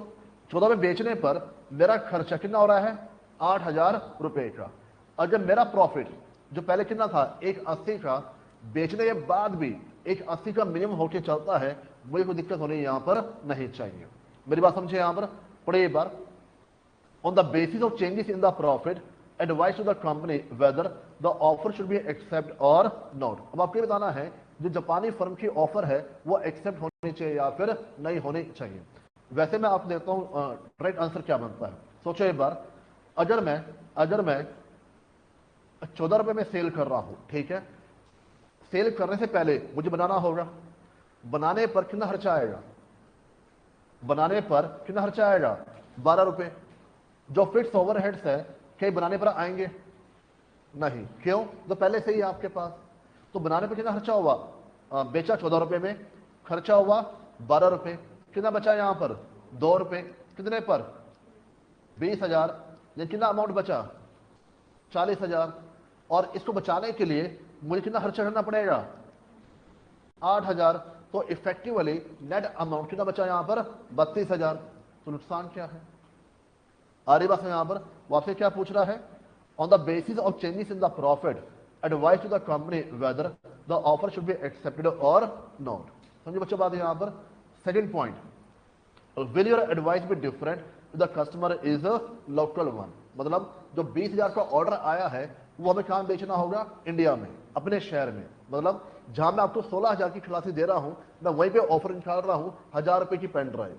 14 में बेचने पर मेरा खर्चा कितना हो रहा है 8,000 रुपए का। और जब मेरा प्रॉफिट जो पहले कितना था 180 का, बेचने के बाद भी 180 का मिनिमम होके चलता है, मुझे कोई दिक्कत होनी यहां पर नहीं चाहिए। मेरी बात समझे यहां पर, पढ़िए एक बार। On the basis of changes in the profit, advise to the company whether the offer should be accept or not। अब आपको ये बताना है जो जापानी फर्म की ऑफर है वो एक्सेप्ट होनी चाहिए या फिर नहीं होनी चाहिए। वैसे मैं आपको देता हूं राइट आंसर क्या बनता है। सोचो एक बार, अगर मैं 14 रुपए में सेल कर रहा हूं, ठीक है, सेल करने से पहले मुझे बनाना होगा, बनाने पर कितना खर्चा आएगा, बनाने पर कितना खर्चा आएगा 12 रुपए। जो फिक्स ओवरहेड्स है कहीं बनाने पर आएंगे नहीं, क्यों, तो पहले से ही आपके पास। तो बनाने पर कितना खर्चा हुआ, बेचा 14 रुपए में, खर्चा हुआ 12 रुपए, कितना बचा यहां पर 2 रुपए, कितने पर 20,000, या कितना अमाउंट बचा 40,000। और इसको बचाने के लिए मुझे कितना खर्चा करना पड़ेगा 8,000। तो इफेक्टिवली नेट अमाउंट कितना बचा यहां पर 32,000। तो नुकसान क्या है, आ रही बात है यहां पर। वो आपसे क्या पूछ रहा है, on the basis of changes in the profit advise to the company whether the offer should be accepted or not. समझे बच्चों बात यहां पर। Second point, will your advice be different the customer is a local one. मतलब जो 20,000 का order आया है वो हमें कहां बेचना होगा, इंडिया में, अपने शहर में। मतलब जहां मैं आपको 16,000 की खलासी दे रहा हूं, मैं वहीं पे ऑफर निकाल रहा हूं 1,000 रुपए की पेन ड्राइव।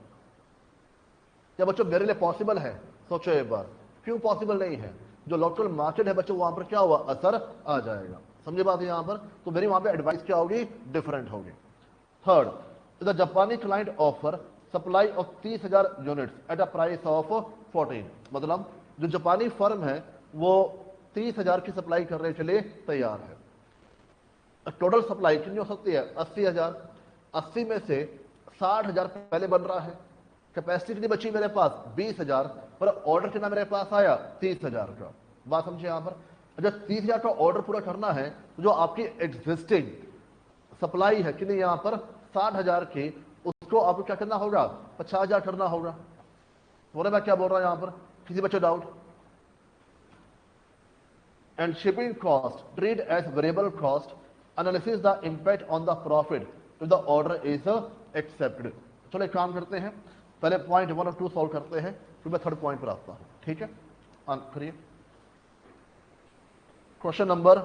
क्या बच्चों मेरे लिए पॉसिबल है, सोचो एक बार। क्यों पॉसिबल नहीं है, जो लोकल मार्केट है बच्चों वहां पर क्या हुआ असर आ जाएगा। समझे बात यहां पर। तो मेरी वहां पे एडवाइस क्या होगी, डिफरेंट होगी। थर्ड, द जापानी client offer supply of 30,000 units at a price of 14। मतलब जो जापानी फर्म है वो 30,000 की सप्लाई करने के लिए तैयार है। टोटल सप्लाई कितनी हो सकती है 80,000। 80 में से 60,000 पहले बन रहा है, कैपेसिटी कितनी बची मेरे पास 20,000, पर ऑर्डर कितना मेरे पास आया 30,000 का। बात समझे यहां पर। जब 30,000 का ऑर्डर पूरा करना है तो जो आपकी एग्जिस्टिंग सप्लाई है कितनी यहां पर 60,000 की, उसको आपको क्या करना होगा 50,000 करना होगा। बोले मैं क्या बोल रहा हूं यहां पर, किसी बच्चे doubt. And shipping cost treat as variable cost, analysis the impact on the profit if the order is accepted. चलो एक काम करते हैं, पहले पॉइंट 1 और 2 सॉल्व करते हैं, फिर मैं थर्ड पॉइंट पर आता हूं, ठीक है। करिए क्वेश्चन नंबर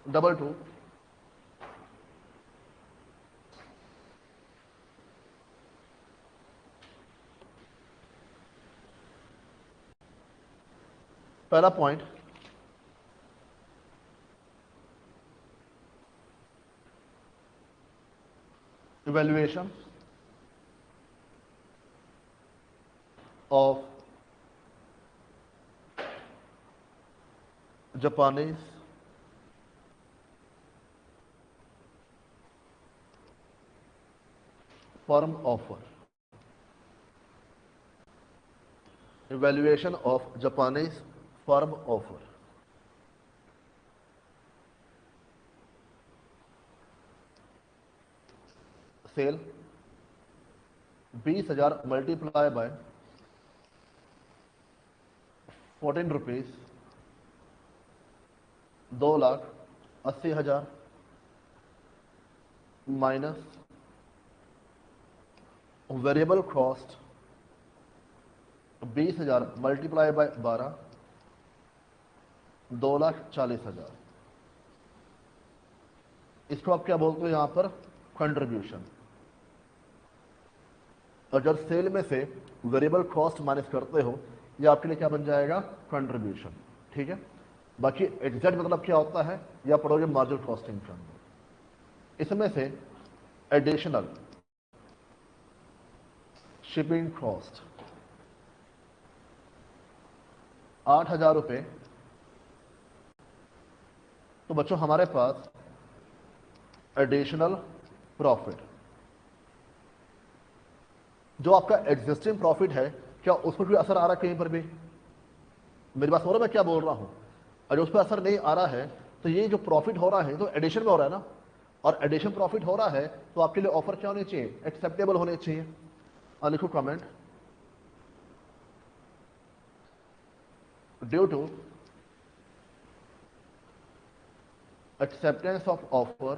22। पहला point, evaluation of Japanese firm offer. Evaluation of Japanese firm offer. Sale 20,000 multiply by 14 rupees, 2,80,000 minus variable cost 20,000 multiply by 12, 2,40,000। इसको आप क्या बोलते हो यहां पर कंट्रीब्यूशन। अगर सेल में से वेरिएबल कॉस्ट माइनस करते हो ये आपके लिए क्या बन जाएगा कंट्रीब्यूशन, ठीक है। बाकी एग्जैक्ट मतलब क्या होता है या पढ़ोगे मार्जिनल कॉस्टिंग के अंदर। इसमें से एडिशनल शिपिंग कॉस्ट 8,000 रुपए, तो बच्चों हमारे पास एडिशनल प्रॉफिट, जो आपका एग्जिस्टिंग प्रॉफिट है क्या उस पर भी असर आ रहा है कहीं पर भी, मेरी बात हो रहा है मैं क्या बोल रहा हूं। अगर उस पर असर नहीं आ रहा है तो ये जो प्रॉफिट हो रहा है तो एडिशन में हो रहा है ना, और एडिशन प्रॉफिट हो रहा है तो आपके लिए ऑफर क्या होनी चाहिए एक्सेप्टेबल होने चाहिए। लिखो comment, due to acceptance of offer,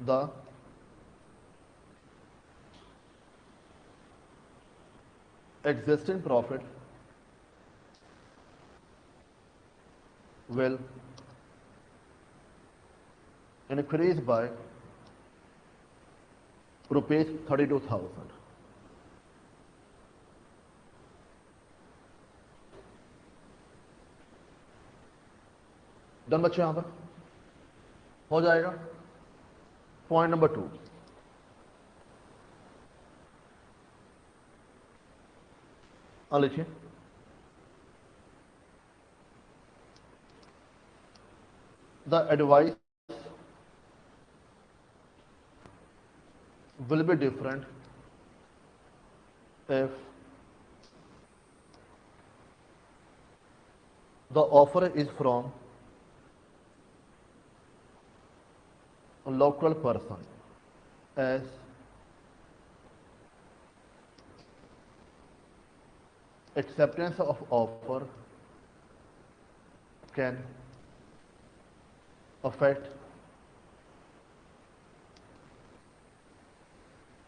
the existing profit will increase by rupees 32,000. Done बच्चे, यहां पर हो जाएगा। पॉइंट नंबर 2, लिखिए, the advice will be different if the offer is from a local person, as acceptance of offer can affect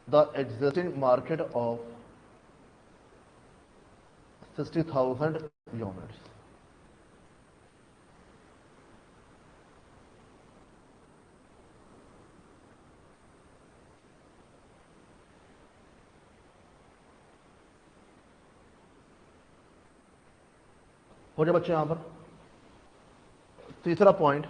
the existing market of 60,000 units. हो गया बच्चे यहां पर। तीसरा point,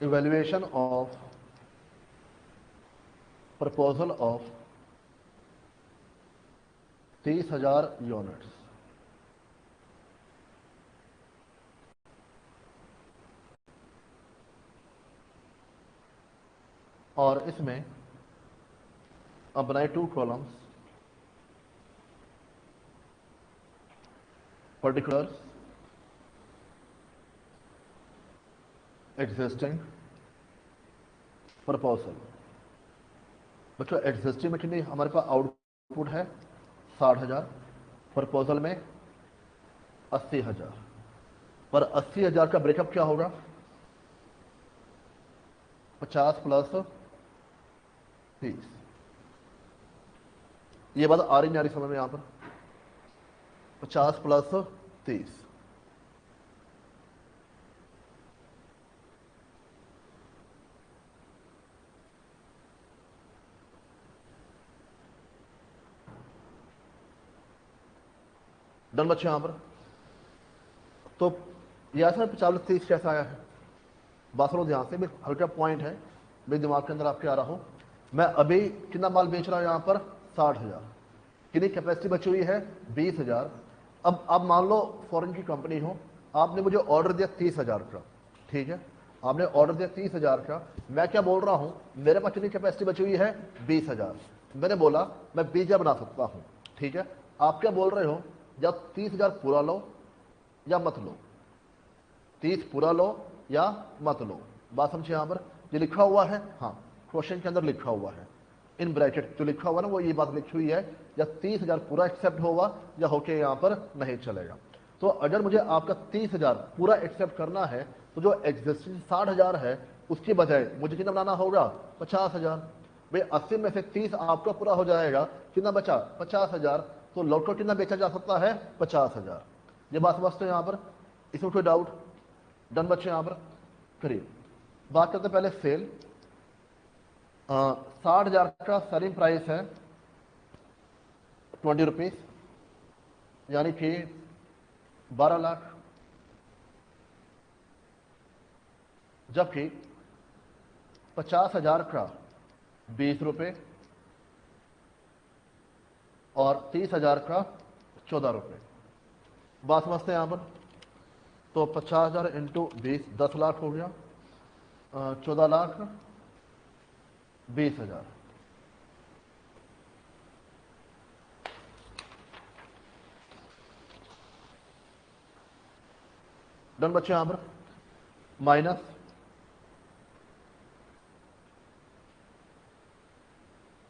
evaluation of proposal of 30,000 units. और इसमें अब बनाए 2 कॉलम्स, पर्टिकुलर्स, एग्जिस्टिंग, प्रपोजल। बच्चों एग्जिस्टिंग में कितनी हमारे पास आउटपुट है 60,000, प्रपोजल में 80,000, पर 80,000 का ब्रेकअप क्या होगा? 50 प्लस 30। ये बात आ रही नहीं आ रही समझ में? यहां पर 50 प्लस 30, डन बच्चे यहां पर। तो यह सर 50 30 कैसा आया है? बात सुनो ध्यान से, हल्का पॉइंट है मेरे दिमाग के अंदर आपके आ रहा हूं। मैं अभी कितना माल बेच रहा हूं यहां पर? 60,000। कितनी कैपेसिटी बची हुई है? 20,000। अब मान लो फॉरेन की कंपनी हो, आपने मुझे ऑर्डर दिया 30,000 का, ठीक है, आपने ऑर्डर दिया 30,000 का। मैं क्या बोल रहा हूं, मेरे पास कितनी कैपेसिटी बची हुई है? 20,000। मैंने बोला मैं 20,000 बना सकता हूं, ठीक है। आप क्या बोल रहे हो, या 30,000 पूरा लो या मत लो, 30 पूरा लो या मत लो। बात समझे यहां पर? ये लिखा हुआ है, हाँ क्वेश्चन के अंदर लिखा हुआ है, इन ब्रैकेट जो लिखा हुआ ना वो ये बात लिखी हुई है, या 30,000 पूरा एक्सेप्ट होगा या होके यहां पर नहीं चलेगा। तो अगर मुझे आपका 30,000 पूरा एक्सेप्ट करना है तो जो एग्जिस्टिंग 60,000 है उसके बजाय मुझे कितना बनाना होगा? 50,000। भाई 80 में से 30 आपका पूरा हो जाएगा, कितना बचा? 50,000। तो लौटकर कितना बेचा जा सकता है? 50,000। ये बात समझते हैं यहां पर? इसमें कोई डाउट? डन बच्चे यहां पर करिए। बात करते हैं पहले सेल। 60,000 का सेलिंग प्राइस है 20 रुपीज, यानी कि 12 लाख। जबकि 50,000 का 20 रुपए और 30,000 का 14 रुपए। बात समझते हैं यहां पर? तो 50,000 इंटू 20 10 लाख हो गया, 14 लाख 20,000। डन बच्चे यहां पर माइनस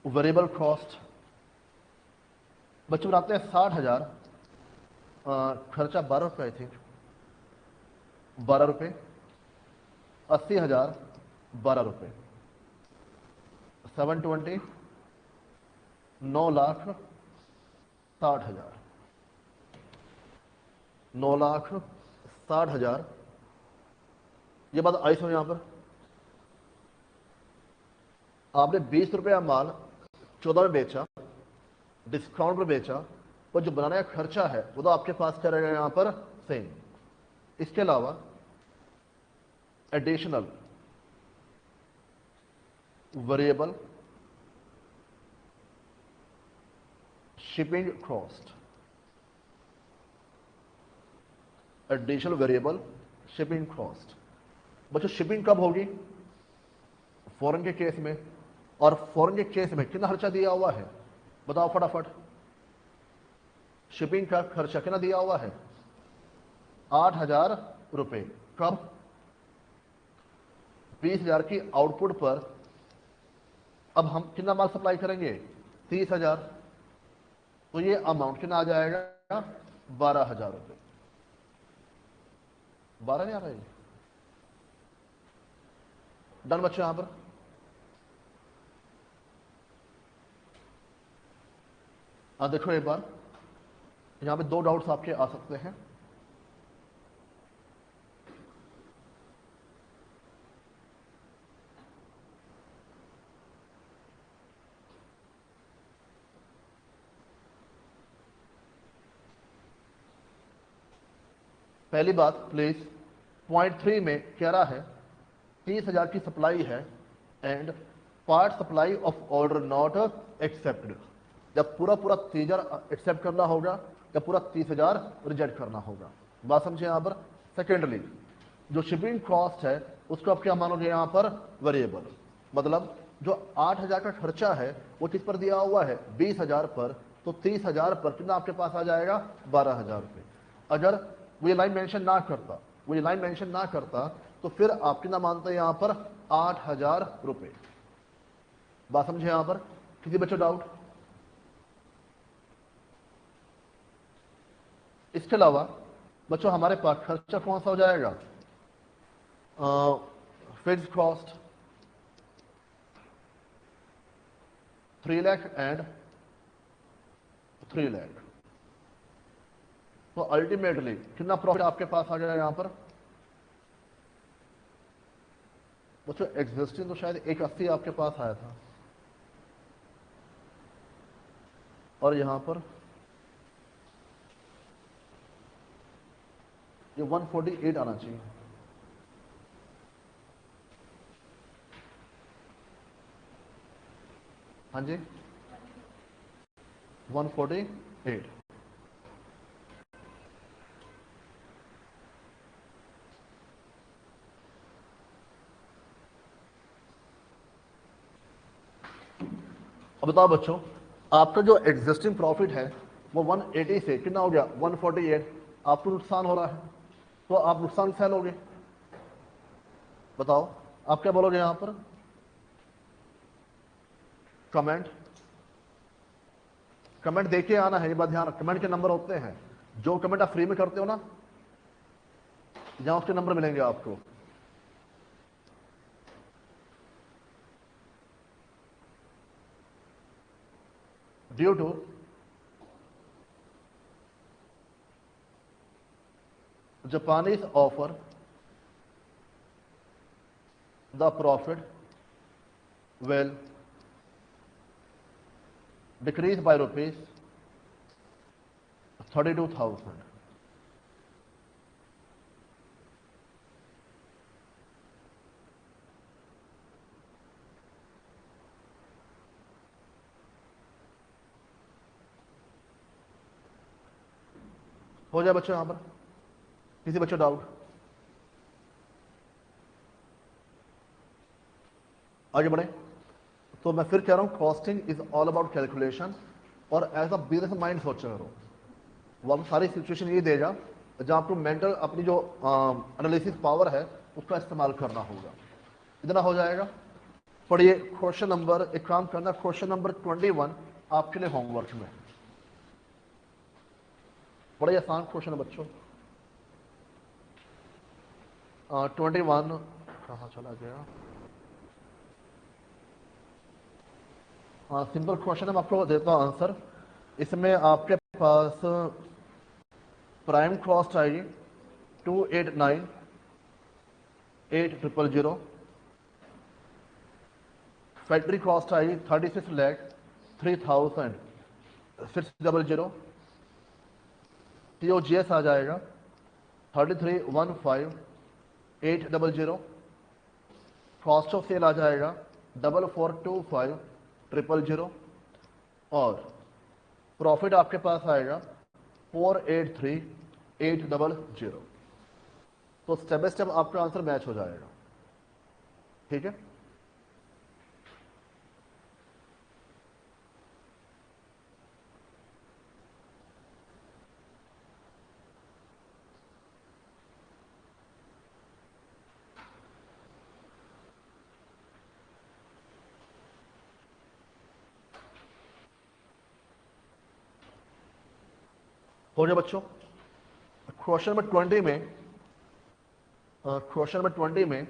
वेरिएबल कॉस्ट बच्चे बनाते हैं 60,000, खर्चा 12 रुपये आई थिंक 12 रुपये, 80,000 12 रुपये, 720 9,60,000 9,60,000। ये बात आई समझ यहां पर आपने 20 रुपया माल 14 में बेचा, डिस्काउंट पर बेचा, और जो बनाने का खर्चा है वो तो आपके पास क्या रहेगा यहां पर सेम। इसके अलावा additional variable shipping cost, additional variable shipping cost. बच्चों शिपिंग कब होगी? फॉरेन के केस में, और फॉरेन के केस में कितना खर्चा दिया हुआ है बताओ फटाफट। शिपिंग का खर्चा कितना दिया हुआ है? 8,000 रुपए। कब? 20,000 की आउटपुट पर अब हम कितना माल सप्लाई करेंगे? 30,000। तो ये अमाउंट कितना आ जाएगा? 12,000 रुपए। 12 नहीं आ रहा है? डन बच्चे यहां पर देखो एक बार यहां पे 2 डाउट्स आपके आ सकते हैं। पहली बात प्लीज, पॉइंट 3 में कह रहा है 30,000 की सप्लाई है and part supply of order not accepted. जब पूरा 30,000 एक्सेप्ट करना होगा या पूरा 30,000 रिजेक्ट करना होगा। बात समझे यहां पर। सेकेंडली जो शिपिंग कॉस्ट है उसको आप क्या मानोगे यहां पर? वेरिएबल। मतलब जो 8,000 का खर्चा है वो किस पर दिया हुआ है? 20,000 पर। तो 30,000 पर कितना आपके पास आ जाएगा? 12,000 रुपये। अगर वो ये लाइन मेंशन ना करता तो फिर आप कितना मानते हैं यहां पर? 8,000 रुपये। बात समझे यहां पर? किसी बच्चों डाउट? इसके अलावा बच्चों हमारे पास खर्चा कौन सा हो जाएगा? Fixed cost 3 lakh and 3 lakh. तो अल्टीमेटली कितना प्रॉफिट आपके पास आ जाएगा यहां पर? बच्चों एग्जिस्टिंग तो शायद 180 आपके पास आया था, और यहां पर ये 148 आना चाहिए। हाँ जी 148। अब बताओ बच्चों, आपका जो एग्जिस्टिंग प्रॉफिट है वो 180 से कितना हो गया? 148। आपको नुकसान हो रहा है तो आप नुकसान सहलोगे। बताओ आप क्या बोलोगे यहां पर? कमेंट देखिए आना है, ये बात ध्यान। कमेंट के नंबर होते हैं, जो कमेंट आप फ्री में करते हो ना, जहां उसके नंबर मिलेंगे आपको। Due to Japanese offer, the profit will decrease by rupees 32,000। हो जाए बच्चों यहां पर? किसी बच्चों डाउट? आगे बढ़े तो मैं फिर कह रहा हूं costing is all about calculation, और एज अ बिजनेस माइंड सोचा करो। वो आपको सारी सिचुएशन ये देगा जहाँ आपको मेंटल अपनी जो एनालिसिस पावर है उसका इस्तेमाल करना होगा। इतना हो जाएगा। पढ़िए क्वेश्चन नंबर, एक काम करना, क्वेश्चन नंबर 21 आपके लिए होमवर्क में। बड़ा आसान क्वेश्चन है बच्चों। 21 कहाँ चला गया? सिंपल क्वेश्चन है, मैं आपको देता हूँ आंसर। इसमें आपके पास प्राइम कॉस्ट आएगी 289,800। फैक्ट्री कॉस्ट आएगी 36,03,600। TOGS आ जाएगा 33,15,800। कॉस्ट ऑफ सेल आ जाएगा 44,25,000। और प्रॉफिट आपके पास आएगा 4,83,800। तो स्टेप बाय स्टेप आपका आंसर मैच हो जाएगा। ठीक है। हो गया बच्चों। क्वेश्चन नंबर 20 में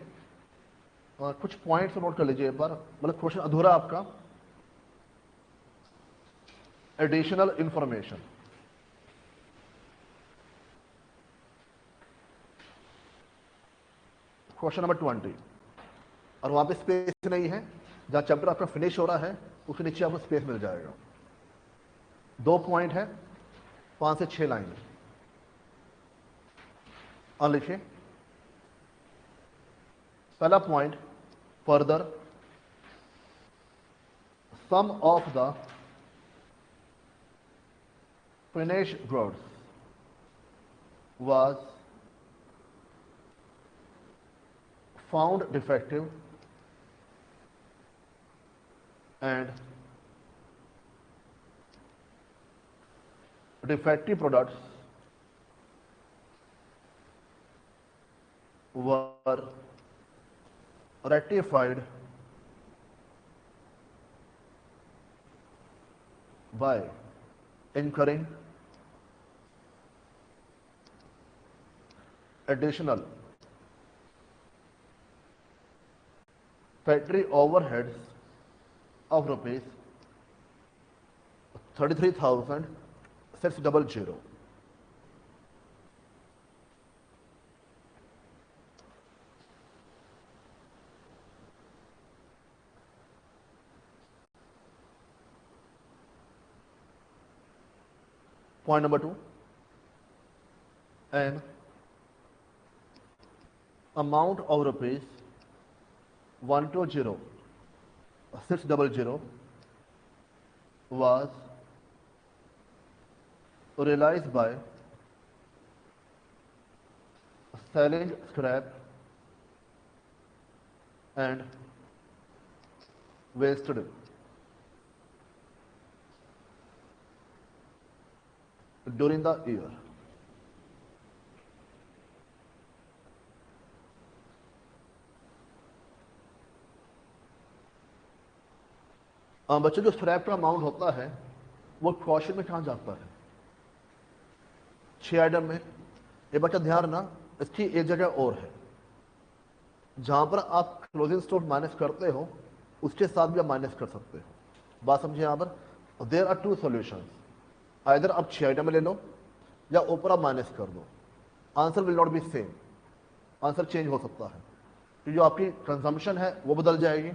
कुछ पॉइंट्स नोट कर लीजिए एक बार। मतलब क्वेश्चन अधूरा आपका। एडिशनल इंफॉर्मेशन, क्वेश्चन नंबर 20, और वहां पे स्पेस नहीं है। जहां चैप्टर आपका फिनिश हो रहा है उसके नीचे आपको स्पेस मिल जाएगा। 2 पॉइंट है, 5 से 6 लाइन। और लिखिए पहला point, further some of the finish goods was found defective and defective products were rectified by incurring additional factory overheads of rupees 33,600। Point number 2, an amount of rupees 120,600 was realized by selling scrap and wasted during the year। बच्चों जो scrap का amount होता है वो question में कहाँ जाता है? 6 आइटम में। ये बच्चा ध्यान रखना, इसकी एक जगह और है जहां पर आप क्लोजिंग स्टॉक माइनस करते हो उसके साथ भी आप माइनस कर सकते हो। बात समझिए। यहाँ पर देयर आर 2 सॉल्यूशंस, आइदर आप 6 आइटम ले लो या ऊपर आप माइनस कर दो। Answer will not be same, answer change हो सकता है कि जो आपकी कंजम्पशन है वो बदल जाएगी।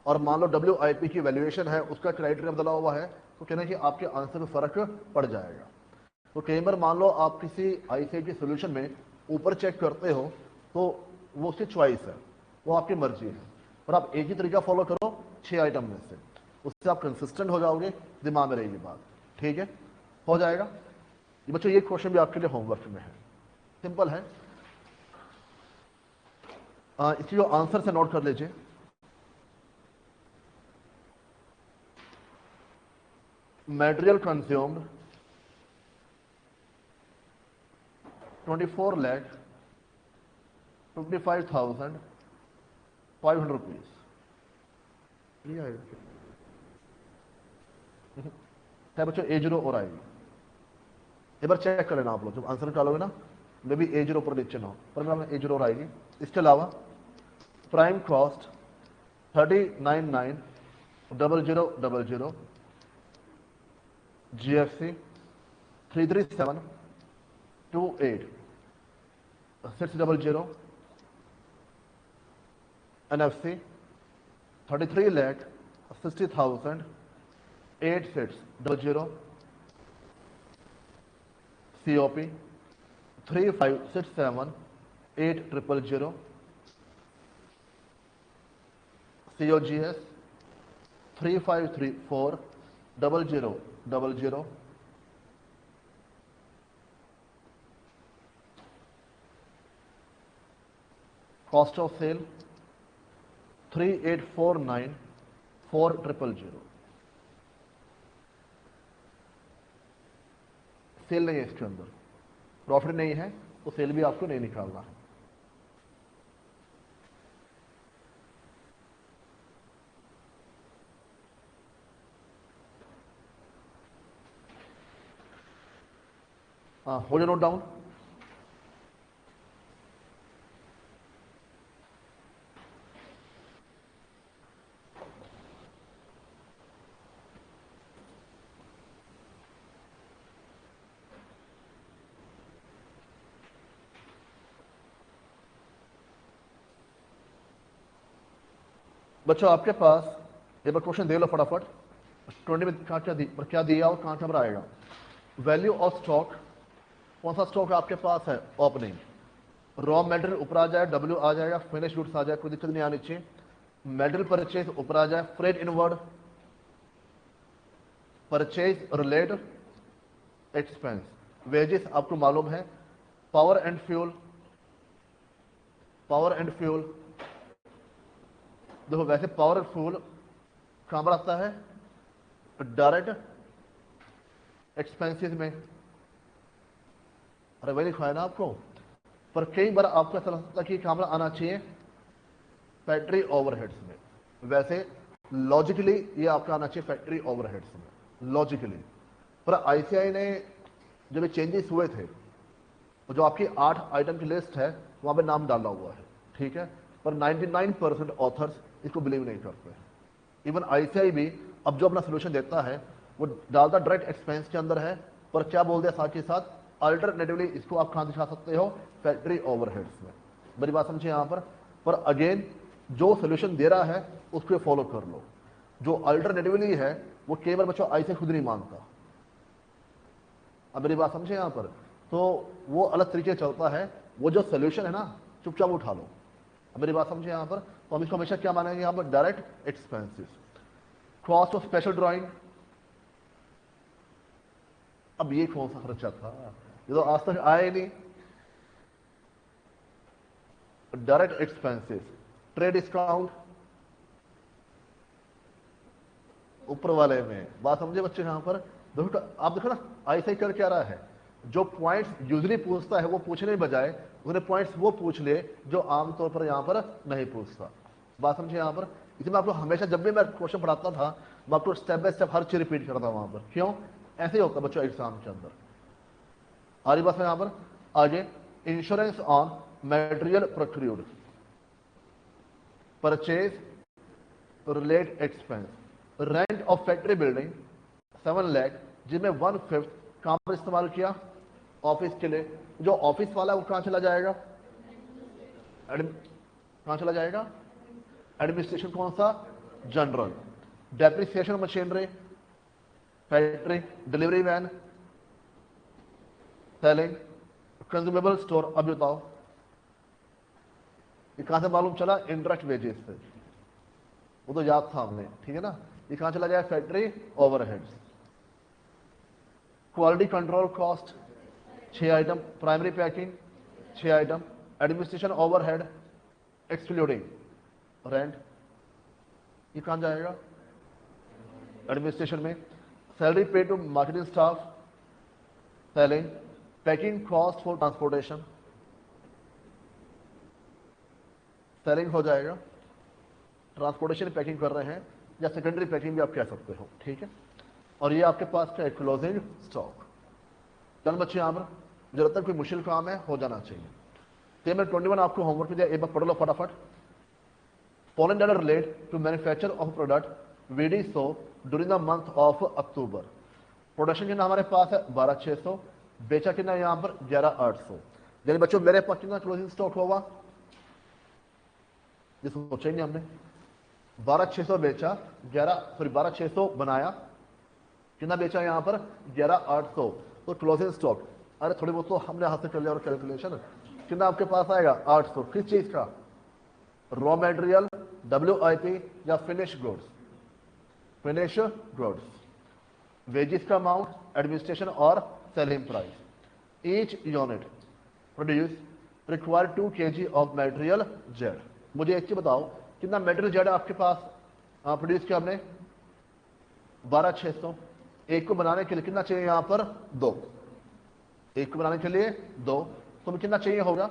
और मान लो WIP की वैल्यूएशन है उसका क्राइटेरिया बदला हुआ है तो कहना कि आपके आंसर में फर्क पड़ जाएगा। तो कई बार मान लो आप किसी ICIT के सोल्यूशन में ऊपर चेक करते हो तो वो उसकी चॉइस है, वो आपकी मर्जी है, पर आप एक ही तरीका फॉलो करो 6 आइटम में से, उससे आप कंसिस्टेंट हो जाओगे, दिमाग में रहेगी बात। ठीक है, हो जाएगा। ये बच्चों ये क्वेश्चन भी आपके लिए होमवर्क में है, सिंपल है। इसकी जो आंसर से नोट कर लीजिए। Material consumed 24,55,500 rupees. ये आएगा क्या बच्चों? A0 और आएगी। एक बार चेक कर लेना आप लोग, जब आंसर निकालोगे ना, मे भी A0 ऊपर नीचे ना हो, पर मेरा A0 और आएगी। इसके अलावा prime cost 39,900,000, GFC 337,28,600, NFC 33,60,000,8600, COP 3567,8000, COGS 3534,0000, cost of sale 3849,4000। Cell नहीं है इसके अंदर, प्रॉफिट नहीं है, तो सेल भी आपको नहीं निकालना है। हाँ, हो जाए नोट डाउन। बच्चों आपके पास एक बार क्वेश्चन दे लो फटाफट। 20 में कहाँ क्या दी, पर क्या दिया और कहाँ नंबर आएगा? वैल्यू ऑफ स्टॉक, कौन सा स्टॉक आपके पास है? ओपनिंग। रॉ मेटेरियल ऊपर आ जाए, डब्ल्यू आ जाएगा, फिनिश गुड्स आ जाए, कोई दिक्कत नहीं आनी चाहिए। मेटल परचेज ऊपर आ जाए, freight inward, purchase relate expense, wages आपको मालूम है, पावर एंड फ्यूल, देखो वैसे पावर एंड फ्यूल कहां पर आता है? डायरेक्ट एक्सपेंसेस में। अरे वही लिखा है ना आपको, पर कई बार आपको ऐसा लगता है कि कहां पर आना चाहिए? फैक्ट्री ओवरहेड्स में। वैसे लॉजिकली ये आपका आना चाहिए फैक्ट्री ओवरहेड्स में, लॉजिकली। पर आईसीआई ने जब ये चेंजेस हुए थे, तो जो आपकी 8 आइटम की लिस्ट है वहां पे नाम डाला हुआ है, ठीक है, पर 99% ऑथर्स इसको बिलीव नहीं करते हैं। इवन आईसीआई भी अब जो अपना सोल्यूशन देता है वो डालता डायरेक्ट एक्सपेंस के अंदर है, पर क्या बोल दिया साथ के साथ, अल्टरनेटिवली इसको आप कहां दिखा सकते हो? फैक्ट्री ओवरहेड्स में। बड़ी बात समझे यहां पर अगेन जो सोल्यूशन दे रहा है उसको फॉलो कर लो। जो अल्टरनेटिवली है वो केवल बच्चों आईसीआई खुद नहीं मानता। अब मेरी बात समझे यहां पर, तो वो अलग तरीके से चलता है। वो जो सोल्यूशन है ना, चुपचाप उठा लो। अब मेरी बात समझे यहां पर, तो हम इसको हमेशा क्या मानेंगे यहां पर? Direct expenses. Cost of special drawing, अब ये कौन सा खर्चा था? ये तो आज तक आया ही नहीं। Direct expenses. ट्रेड डिस्काउंट ऊपर वाले में। बात समझे बच्चे यहां पर? देखो आप देखो ना आईसीआई कर क्या रहा है, जो पॉइंट्स यूजली पूछता है वो पूछने के बजाय उन्हें पॉइंट्स वो पूछ ले जो आमतौर पर यहां पर नहीं पूछता। बात समझे यहां पर? इसलिए मैं आपको हमेशा जब भी मैं क्वेश्चन पढ़ाता था, मैं आपको स्टेप बाय स्टेप हर चीज रिपीट करता वहां पर। क्यों? ऐसे ही होता बच्चों एग्जाम के अंदर। आ रही बात है यहां पर? आगे insurance on material procured, purchase relate expense, rent of factory building 7 lakh, जिसमें 1/5 कहां पर इस्तेमाल किया? ऑफिस के लिए। जो ऑफिस वाला है वो कहां चला जाएगा? कहां चला जाएगा? एडमिनिस्ट्रेशन। कौन सा? General. Depreciation machinery, factory, delivery van, selling, consumable store. अब बताओ ये कहां से मालूम चला? इंटरेस्ट वेजेस से। वो तो याद था हमने, ठीक है ना। ये कहां चला जाए? Factory overheads. Quality control cost 6 item, primary packing 6 item, administration overhead excluding rent, ये कहां जाएगा? एडमिनिस्ट्रेशन में। Salary pay to marketing staff, selling, packing cost for transportation, selling हो जाएगा, ट्रांसपोर्टेशन पैकिंग कर रहे हैं या सेकेंडरी पैकिंग भी आप कह सकते हो, ठीक है। और ये आपके पास क्या है, क्लोजिंग स्टॉक। चल बच्चे यहाँ पर जब तक कोई मुश्किल काम है हो जाना चाहिए। तो मैं 21 आपको होमवर्क दिया, एक बार पढ़ लो फटाफट। Following data relate to manufacture of product VD so during the month of October. Production कितना हमारे पास है 12600, बेचा कितना यहाँ पर 11800। यानी बच्चों मेरे पास कितना क्लोजिंग स्टॉक होगा, ये सोचेंगे हमने 12600 बेचा, 12600 बनाया, कितना बेचा यहाँ पर 11800, तो क्लोजिंग स्टॉक। अरे थोड़ी बहुत तो हमने हाथ से कर लिया और कैलकुलेशन, कितना आपके पास आएगा 800। किस चीज का, रॉ मटेरियल, WIP या finish goods, finish goods. Wages का अमाउंट, एडमिनिस्ट्रेशन और selling price. Each unit produce require 2 kg of material Z. मुझे एक चीज बताओ, कितना मटेरियल जेड आपके पास प्रोड्यूस किया हमने 12600। एक को बनाने के लिए कितना चाहिए यहाँ पर 2, एक को बनाने के लिए 2, तो कितना चाहिए होगा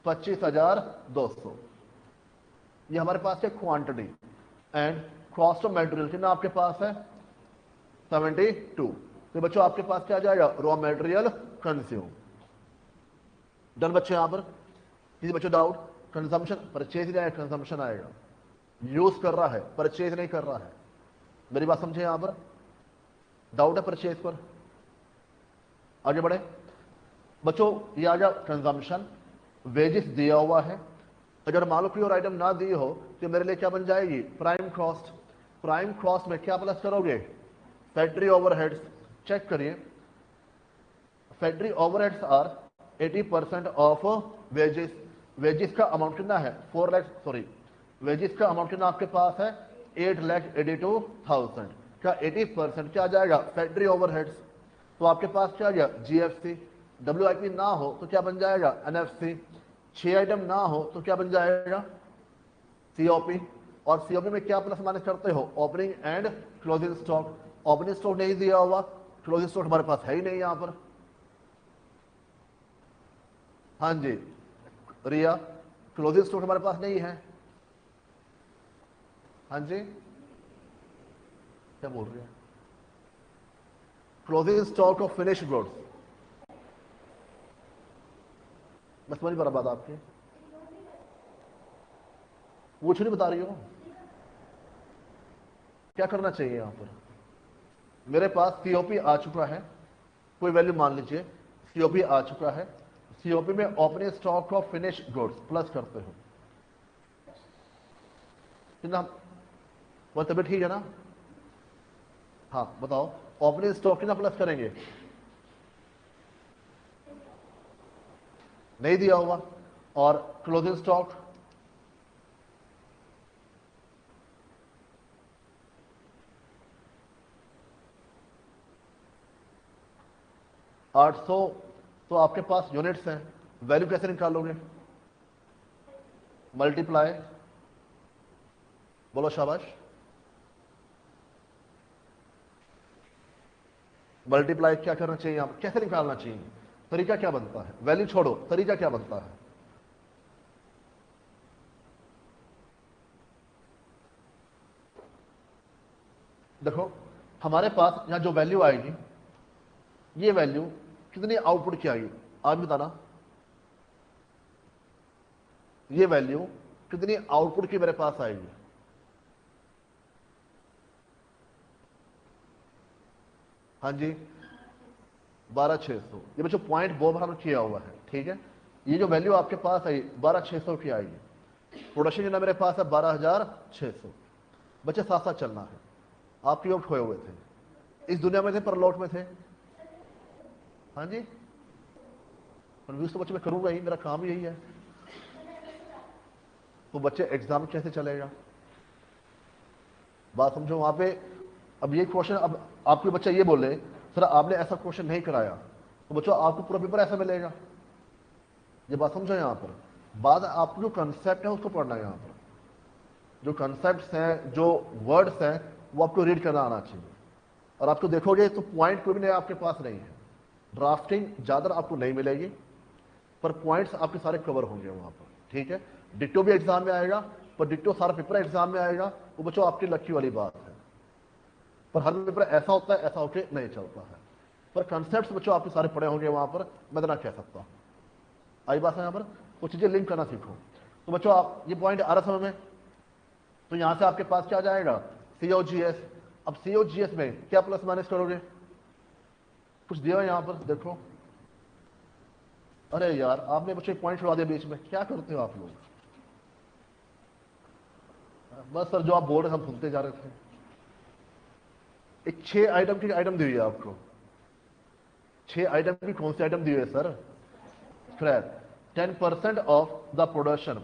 25200। ये हमारे पास है quantity. And cost of material कितना आपके पास है 72। तो बच्चों आपके पास क्या आ जाएगा, रॉ मटेरियल कंज्यूम। डन बच्चों। यहां पर किसी बच्चों डाउट, कंजम्पशन परचेज नहीं आएगा, कंजम्पशन आएगा। यूज कर रहा है, परचेज नहीं कर रहा है। मेरी बात समझे, यहां पर डाउट है परचेज पर, आगे बढ़े बच्चों। ये आ गया कंजम्पशन। वेजेस दिया हुआ है, अगर मान लो कोई और आइटम ना दी हो तो मेरे लिए क्या बन जाएगी, प्राइम कॉस्ट। प्राइम कॉस्ट में क्या प्लस करोगे, फैक्ट्री ओवरहेड्स। चेक करिए, factory overheads are 80% of wages. Wages का अमाउंट कितना है 4 लाख, सॉरी वेजेस का अमाउंट कितना आपके पास है 8,82,000 का 80% क्या आ जाएगा, फैक्ट्री ओवरहेड्स। तो आपके पास क्या आ गया GFC। WIP ना हो तो क्या बन जाएगा NFC। 6 आइटम ना हो तो क्या बन जाएगा COP। और COP में क्या प्लस माइनस करते हो, opening and closing stock. Opening stock नहीं दिया हुआ, क्लोजिंग स्टॉक हमारे पास है ही नहीं यहां पर। हाँ जी रिया, क्लोजिंग स्टॉक हमारे पास नहीं है। हाँ जी क्या बोल रहे हैं, closing stock of finish goods. मैं समझ पा रहा बात आपकी, वो नहीं बता रही हो। क्या करना चाहिए यहां पर, मेरे पास COP आ चुका है, कोई वैल्यू मान लीजिए COP आ चुका है। COP में opening stock of finish goods plus करते हो कितना, वो तबियत ठीक है ना। हाँ बताओ, ओपनिंग स्टॉक कितना प्लस करेंगे, नहीं दिया हुआ। और क्लोजिंग स्टॉक 800। तो आपके पास यूनिट्स हैं, वैल्यू कैसे निकालोगे, मल्टीप्लाई, बोलो शाबाश, मल्टीप्लाई क्या करना चाहिए यहां पर, कैसे निकालना चाहिए, तरीका क्या बनता है, वैल्यू छोड़ो तरीका क्या बनता है। देखो हमारे पास यहां जो वैल्यू आएगी, ये वैल्यू कितनी आउटपुट की आएगी आज बताना, ये वैल्यू कितनी आउटपुट की मेरे पास आएगी। हाँ जी 12600। ये बच्चों पॉइंट बहुत बार किया हुआ है, ठीक है। ये जो वैल्यू आपके पास आई 12600 की आएगी। प्रोडक्शन जो ना मेरे पास है 12600। बच्चे साथ साथ चलना है, आप क्यों खोए हुए थे, इस दुनिया में थे परलोक में थे। हाँ जी कन्फ्यूज तो बच्चे मैं करूंगा ही, मेरा काम यही है। तो बच्चे एग्जाम कैसे चलेगा, बात समझो वहां पे। अब ये क्वेश्चन, अब आपके बच्चा ये बोले सर आपने ऐसा क्वेश्चन नहीं कराया, तो बच्चों आपको पूरा पेपर ऐसा मिलेगा। ये बात समझो यहां पर, बात आपको जो कंसेप्ट है उसको पढ़ना है। यहां पर जो कंसेप्ट हैं, जो वर्ड्स हैं, वो आपको रीड करना आना चाहिए। और आपको देखोगे तो पॉइंट कोई भी नहीं आपके पास नहीं है, ड्राफ्टिंग ज़्यादा आपको नहीं मिलेगी, पर पॉइंट्स आपके सारे कवर होंगे वहाँ पर, ठीक है। डिट्टो भी एग्जाम में आएगा, पर डिट्टो सारा पेपर एग्जाम में आएगा, वो बच्चों आपकी लकी वाली बात है। पर हर पेपर ऐसा होता है, ऐसा होके नहीं चलता है। पर कंसेप्ट बच्चों आपके सारे पड़े होंगे वहाँ पर, मैं इतना कह सकता हूँ। आई बात है यहाँ पर, कुछ चीज़ें लिंक करना सीखो। तो बच्चों आप ये पॉइंट आ रहा समझ में? तो यहाँ से आपके पास क्या आ जाएगा, COGS। अब COGS में क्या प्लस माइनस करोगे, कुछ दिया यहाँ पर देखो। अरे यार आपने बच्चे पॉइंट छुड़ा दिया बीच में, क्या करते हो आप लोग? बस सर जो आप बोल रहे थे हम सुनते जा रहे थे। एक 6 आइटम की आइटम दी हुई है आपको, 6 आइटम की कौन सी आइटम दी हुई है sir? Scrap. 10% of the production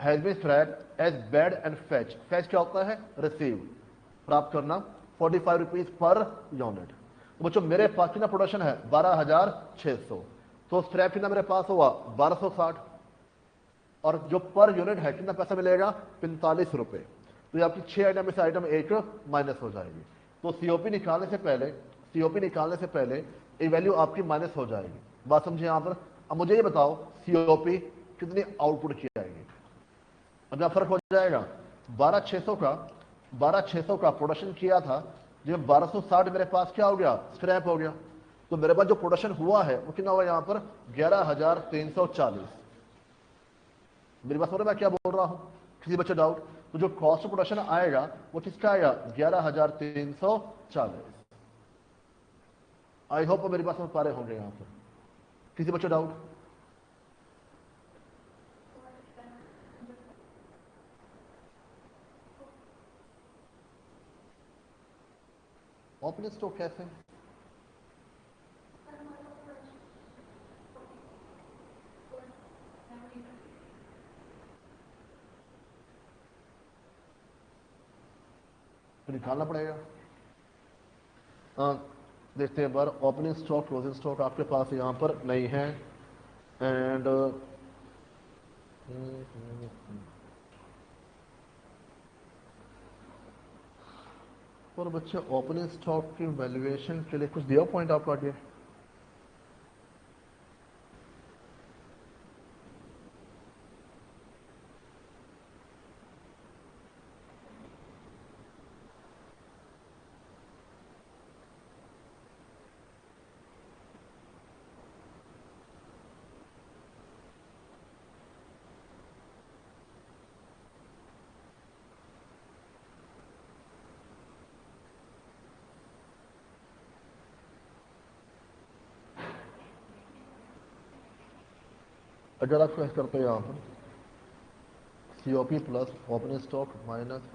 has been scrap as bad and fetch. Fetch क्या होता है? रिसीव, प्राप्त करना। 45 रुपीज पर यूनिट। तो बच्चों मेरे पास कितना प्रोडक्शन है? 12,600। तो स्क्रैप कितना मेरे पास हुआ? 1260। और जो पर यूनिट है कितना पैसा मिलेगा? 45 रुपए। तो ये आपकी 6 आइटम में से आइटम एक माइनस हो जाएगी। तो सीओपी निकालने से पहले ये वैल्यू आपकी माइनस हो जाएगी। बात समझे यहाँ पर? अब मुझे ये बताओ सीओपी कितनी आउटपुट की जाएगी? अब यहाँ फर्क हो जाएगा। 12,600 का प्रोडक्शन किया था, जब 1260 मेरे पास क्या हो गया? स्क्रैप हो गया। तो मेरे पास जो प्रोडक्शन हुआ है वो कितना हुआ यहाँ पर? 11,340। मेरी बात समझ रहे मैं क्या बोल रहा हूं? किसी बच्चे डाउट? तो जो कॉस्ट ऑफ प्रोडक्शन आएगा वो किसका आएगा? 11,340। आई होप मेरी बात समझ पा रहे होंगे यहाँ पर। किसी बच्चे डाउट? ओपन स्टॉक कैसे? तो निकालना पड़ेगा। देखते हैं बार, ओपनिंग स्टॉक क्लोजिंग स्टॉक आपके पास यहाँ पर नहीं है। एंड और बच्चे ओपनिंग स्टॉक की वैल्यूएशन के लिए कुछ दिया पॉइंट आपको आगे? अगर आपको ऐसा करते हैं यहाँ पर COP plus opening stock minus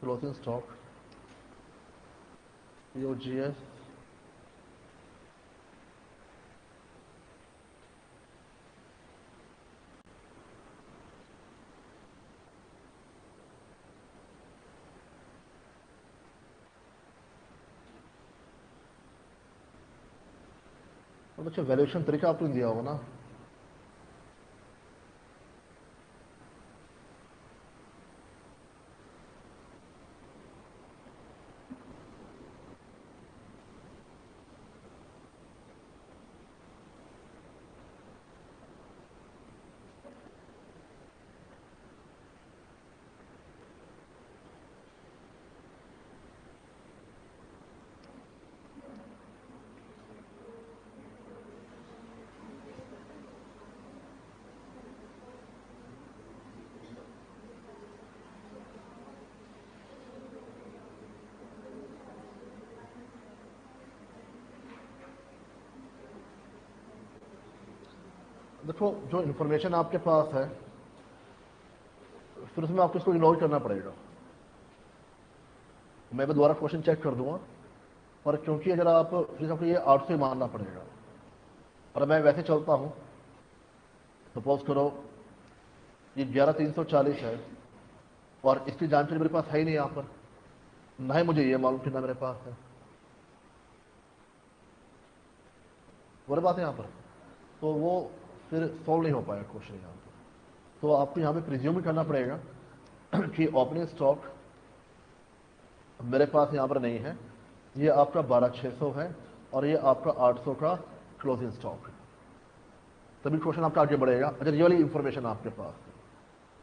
closing stock COGS और बच्चे वैल्यूएशन तरीका आपने दिया होगा ना? देखो जो इंफॉर्मेशन आपके पास है फिर उसमें आपको इसको इग्नोर करना पड़ेगा। मैं भी दोबारा क्वेश्चन चेक कर दूंगा, पर क्योंकि अगर आप फिर आपको ये 800 ही मानना पड़ेगा। और मैं वैसे चलता हूँ, सपोज करो ये 11,340 है और इसकी जानकारी मेरे पास है ही नहीं यहाँ पर, ना ही मुझे ये मालूम कितना मेरे पास है। वो बात है यहाँ पर, तो वो फिर सॉल्व नहीं हो पाएगा क्वेश्चन यहाँ पर। तो आपको यहाँ पे प्रिज्यूम भी करना पड़ेगा कि ओपनिंग स्टॉक मेरे पास यहाँ पर नहीं है, ये आपका 12,600 है। और ये आपका 800 का क्लोजिंग स्टॉक है। तभी क्वेश्चन आपका आगे बढ़ेगा अगर ये वाली इंफॉर्मेशन आपके पास है।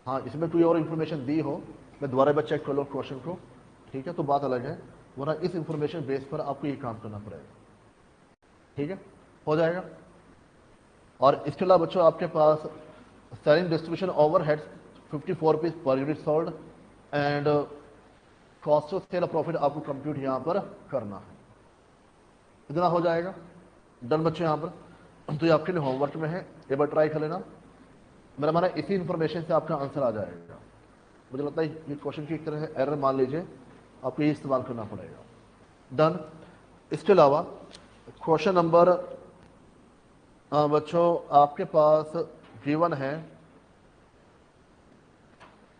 हाँ, इसमें कोई और इन्फॉर्मेशन दी हो, मैं दोबारा बार चेक कर लो क्वेश्चन को, ठीक है, तो बात अलग है, वरना इस इंफॉर्मेशन बेस पर आपको ये काम करना पड़ेगा। ठीक है, हो जाएगा। और इसके अलावा बच्चों आपके पास selling distribution overheads 54 rupees per unit sold and cost of sale profit आपको कंप्यूट यहाँ पर करना है। इतना हो जाएगा। डन बच्चों यहाँ पर। तो ये आपके लिए होमवर्क में है, एक बार ट्राई कर लेना। मेरा माना इसी इंफॉर्मेशन से आपका आंसर आ जाएगा। मुझे लगता है ये क्वेश्चन की एक तरह से एरर मान लीजिए, आपको ये इस्तेमाल करना पड़ेगा। डन। इसके अलावा क्वेश्चन नंबर बच्चों आपके पास गिवन है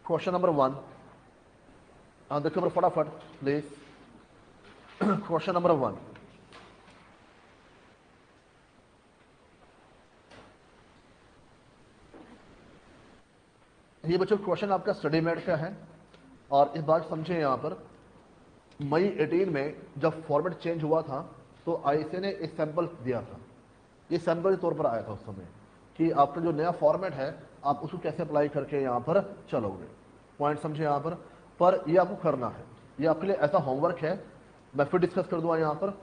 क्वेश्चन नंबर 1। देखो फटाफट प्लीज। क्वेश्चन नंबर 1, ये बच्चों क्वेश्चन आपका स्टडी मेट का है। और इस बात समझे यहाँ पर मई 18 में जब फॉर्मेट चेंज हुआ था तो आईसीए ने एक सैंपल दिया था। ये सैंपल के तौर पर आया था उस समय कि आपका जो नया फॉर्मेट है आप उसको कैसे अप्लाई करके यहाँ पर चलोगे। पॉइंट समझे यहाँ पर ये आपको करना है, ये आपके लिए ऐसा होमवर्क है, मैं फिर डिस्कस कर दूंगा यहाँ पर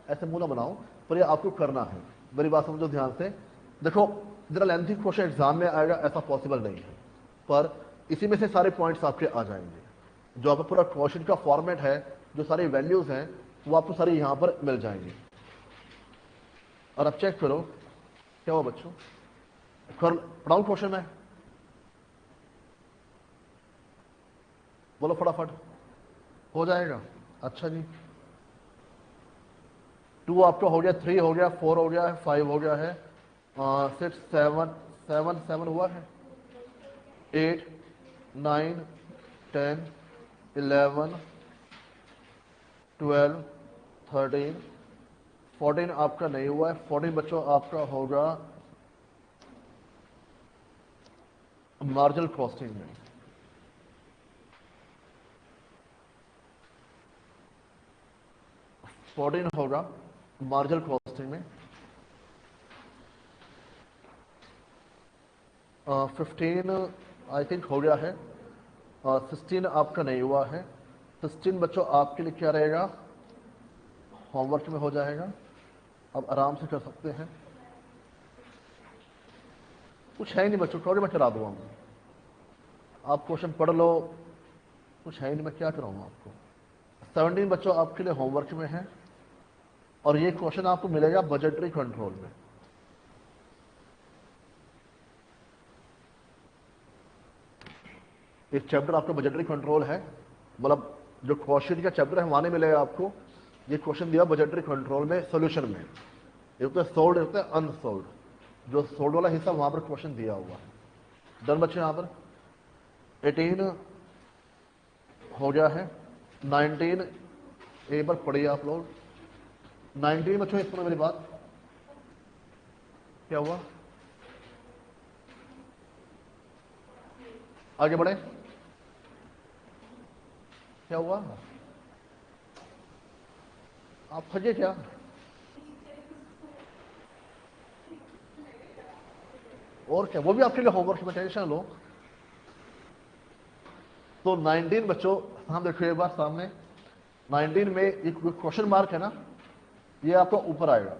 ऐसे मुंह ना बनाओ, पर ये आपको करना है। मेरी बात समझो ध्यान से। देखो जरा लेंथी क्वेश्चन एग्जाम में आएगा ऐसा पॉसिबल नहीं है, पर इसी में से सारे पॉइंट्स आपके आ जाएंगे। जो आपका पूरा क्वेश्चन का फॉर्मेट है, जो सारी वैल्यूज हैं वो आपको सारी यहाँ पर मिल जाएंगी। और अब चेक करो क्या हुआ बच्चों, पढ़ाऊं क्वेश्चन में, बोलो फटाफट। हो जाएगा। अच्छा जी, 2 आपका हो गया, 3 हो गया, 4 हो गया है, 5 हो गया है, 6 7 हुआ है, 8 9 10 11 12 13 14 आपका नहीं हुआ है। 14 बच्चों आपका होगा मार्जिनल कॉस्टिंग में। होगा मार्जिनल कॉस्टिंग में। 15 आई थिंक हो गया है, 16 आपका नहीं हुआ है। 16 बच्चों आपके लिए क्या रहेगा, होमवर्क में हो जाएगा, अब आराम से कर सकते हैं। कुछ है ही नहीं बच्चों, मैं करा दूंगा, आप क्वेश्चन पढ़ लो, कुछ है ही नहीं, मैं क्या कराऊंगा आपको। 17 बच्चों आपके लिए होमवर्क में है और ये क्वेश्चन आपको मिलेगा बजटरी कंट्रोल में। एक चैप्टर आपका बजटरी कंट्रोल है, मतलब जो क्वेश्चन का चैप्टर है वहां नहीं मिलेगा आपको। ये क्वेश्चन दिया बजटरी कंट्रोल में सोल्यूशन में, एक तो सोल्ड होता है अनसोल्ड, जो सोल्ड वाला हिस्सा वहां पर क्वेश्चन दिया हुआ है। डन बच्चे, यहां पर 18 हो गया है, 19 एक बार पढ़िए आप लोग। 19 बच्चों इसमें मेरी बात क्या हुआ, आगे बढ़े, क्या हुआ, आप फंसे क्या, और क्या, वो भी आपके लिए होमवर्क में, टेंशन लो। तो 19 बच्चों हम देखो एक बार सामने, 19 में एक क्वेश्चन मार्क है ना, ये आपका ऊपर आएगा।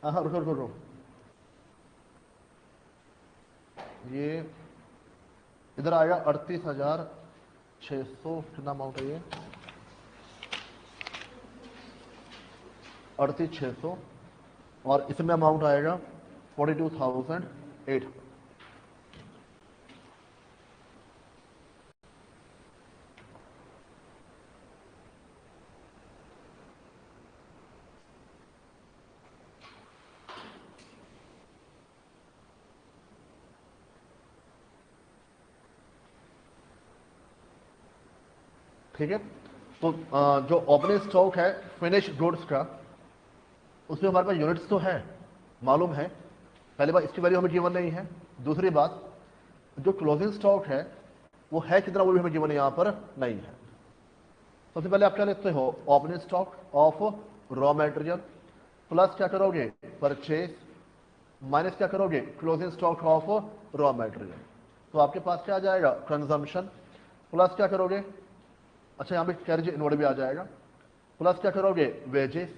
हाँ रुको रुको रुको, ये इधर आएगा 38,600, कितना अमाउंट है ये, 38,600, और इसमें अमाउंट आएगा 42,800। ठीक है, तो जो ओपनिंग स्टॉक है फिनिश गुड्स का, उसमें हमारे पास यूनिट्स तो है, मालूम है। पहली बात इसकी वैल्यू हमें गिवन नहीं है। दूसरी बात जो क्लोजिंग स्टॉक है वो है कितना, वो भी हमें गिवन यहाँ पर नहीं है। सबसे पहले आप क्या लिखते हो, opening stock of raw material, plus क्या करोगे परचेज, माइनस क्या करोगे closing stock of raw material. तो आपके पास क्या आ जाएगा कंजम्पशन, प्लस क्या करोगे, अच्छा यहाँ पे कैरेज इनवर्ड भी आ जाएगा, प्लस क्या करोगे वेजेस,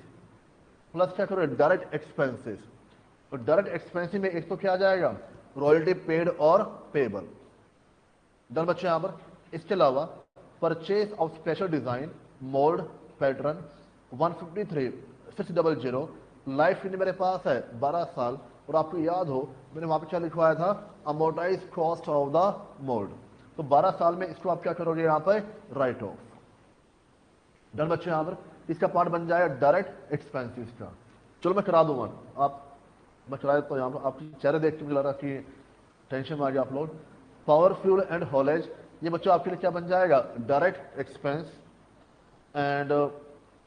प्लस क्या करोगे डायरेक्ट एक्सपेंसेस। तो डायरेक्ट एक्सपेंसिव में एक तो क्या आ जाएगा रॉयल्टी पेड और पेबल, डन बच्चे यहाँ पर। इसके अलावा purchase of special design mould pattern 153,600, life in मेरे पास है 12 साल, और आपको याद हो मैंने वहां पे क्या लिखवाया था amortise cost of the mould. तो 12 साल में इसको आप क्या करोगे यहाँ पे राइट ऑफ, डन बच्चे यहाँ पर। इसका पार्ट बन जाएगा डायरेक्ट एक्सपेंसिव का। चलो मैं करा दूंगा, आप मैं करा देता हूँ यहाँ पर, आपके चेहरे देख के मुझे लग रहा कि टेंशन में आ गया आप लोग। पावर फ्यूल एंड हॉलेज, ये बच्चों आपके लिए क्या बन जाएगा डायरेक्ट एक्सपेंस, एंड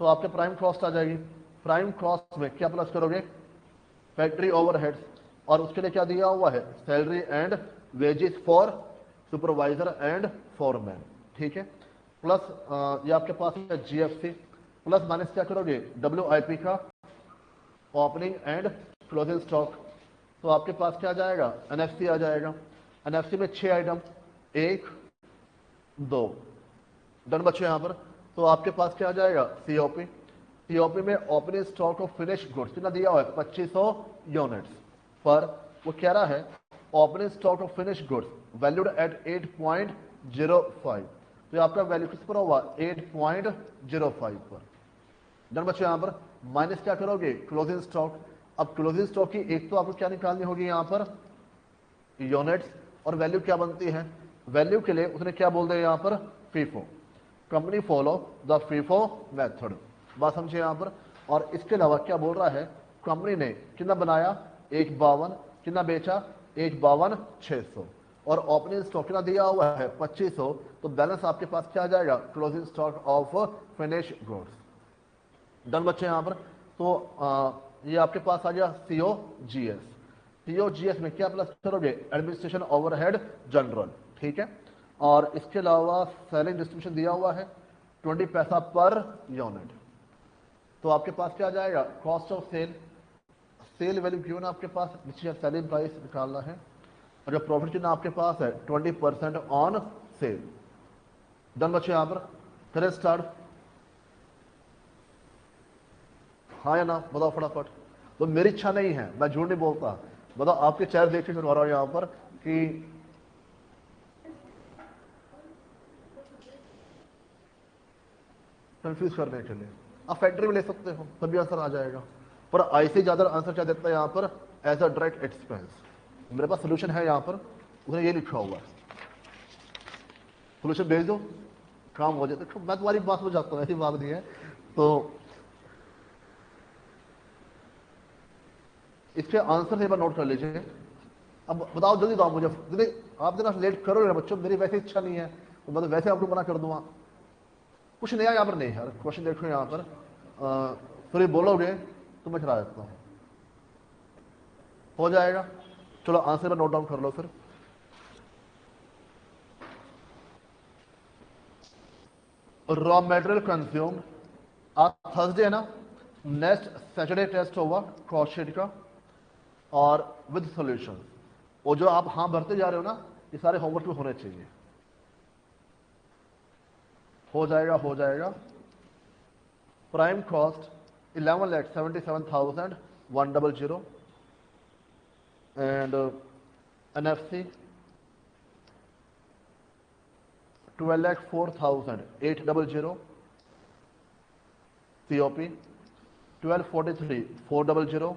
तो आपके प्राइम कॉस्ट आ जाएगी। प्राइम कॉस्ट में क्या प्लस करोगे फैक्ट्री ओवरहेड्स, और उसके लिए क्या दिया हुआ है salary and wages for supervisor and foreman, ठीक है। प्लस ये आपके पास है जीएफसी, प्लस माइनस क्या करोगे डब्ल्यूआईपी का ओपनिंग एंड क्लोजिंग स्टॉक। तो आपके पास क्या आ जाएगा एनएफसी आ जाएगा। एनएफसी में 6 आइटम, 1 2, डन बच्चे यहाँ पर। तो आपके पास क्या आ जाएगा सीओपी, सीओपी में opening stock of finish goods कितना दिया हुआ है 2500 यूनिट्स, पर वो कह रहा है opening stock of finish goods valued at 8.05, तो ये आपका वैल्यू किस पर होगा 8.05 पर, डन बच्चों यहाँ पर। माइनस क्या करोगे क्लोजिंग स्टॉक। अब क्लोजिंग स्टॉक की एक तो आपको क्या निकालनी होगी यहाँ पर यूनिट्स, और वैल्यू क्या बनती है, वैल्यू के लिए उसने क्या बोल दिया यहाँ पर FIFO, company follow the FIFO method, बात समझे यहाँ पर। और इसके अलावा क्या बोल रहा है कंपनी ने कितना बनाया 152, कितना बेचा 152,600, और ओपनिंग स्टॉक कितना दिया हुआ है 2500, तो बैलेंस आपके पास क्या आ जाएगा closing stock of finish goods, done बच्चे यहाँ पर। तो ये आपके पास आ गया सीओ जीएस। सीओ जीएस में क्या प्लस करोगे एडमिनिस्ट्रेशन ओवरहेड जनरल, ठीक है। और इसके अलावा सेलिंग डिस्ट्रीब्यूशन दिया हुआ है 20 पैसा पर यूनिट, तो आपके पास क्या आ जाएगा cost of sale, sale value given आपके पास, नीचे सेलिंग प्राइस निकालना है, और जो प्रॉफिट चिन्ह आपके पास है 20% ऑन सेल, डन बच्चे यहाँ पर। करें स्टार्ट, हाँ या ना बताओ फटाफट। तो मेरी इच्छा नहीं है, मैं झूठ नहीं बोलता, बताओ आपके चेहरे देख के करवा रहा हूं यहां पर कि कंफ्यूज करने के लिए। आप फैक्ट्री में ले सकते हो तभी आंसर आ जाएगा, पर ऐसे ज्यादा आंसर क्या देता है यहाँ पर एज अ डायरेक्ट एक्सपेंस। मेरे पास सोल्यूशन है यहाँ पर, उसने ये लिखा हुआ है, सोल्यूशन भेज दो काम हो जाए। तो मैं तुम्हारी बात में जाता हूँ, ऐसी बात नहीं है। तो इसके आंसर से एक बार नोट कर लीजिए। अब बताओ जल्दी दो आप मुझे, जल्दी आप देना लेट करोगे ना बच्चों, मेरी वैसे इच्छा नहीं है तो मैं तो वैसे आपको मना कर दूंगा। कुछ नया यहाँ पर नहीं है, क्वेश्चन देखो यहाँ पर फिर बोलोगे तो मैं करा देता हूँ, हो जाएगा। चलो आंसर पर नोट डाउन कर लो फिर। रॉ मटेरियल कंज्यूम आज थर्सडे है ना, नेक्स्ट सैटरडे टेस्ट होगा कॉस्ट शीट का और विद सॉल्यूशन। और जो आप हाँ भरते जा रहे हो ना ये सारे होमवर्क में होने चाहिए, हो जाएगा हो जाएगा। Prime cost 11,77,100 and NFC 12,04,800, COP 12,43,400,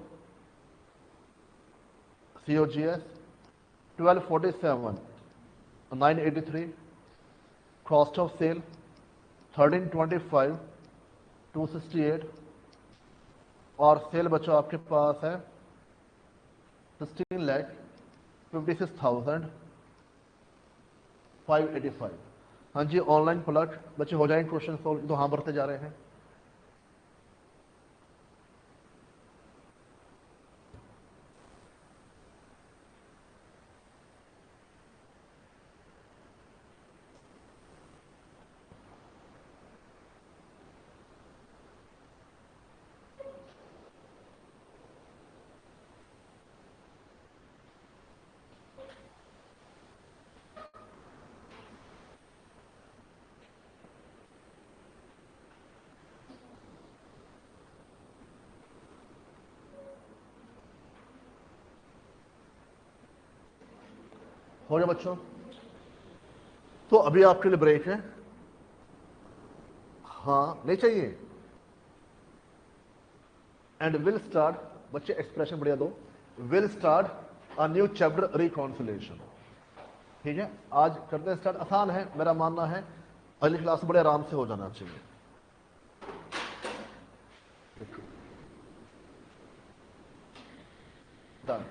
COGS 12,47,983, cost of sale 13,25,268, और सेल बच्चों आपके पास है 16,56,585। हाँ जी ऑनलाइन प्लग बच्चे हो जाएंगे क्वेश्चन सॉल्व, तो हाँ बढ़ते जा रहे हैं। हो गया बच्चों? तो अभी आपके लिए ब्रेक है। हाँ नहीं चाहिए? एंड विल स्टार्ट, बच्चे एक्सप्रेशन बढ़िया दो, will start a new chapter reconciliation. ठीक है, आज करते हैं स्टार्ट। आसान है, मेरा मानना है अगली क्लास बड़े आराम से हो जाना चाहिए। Done.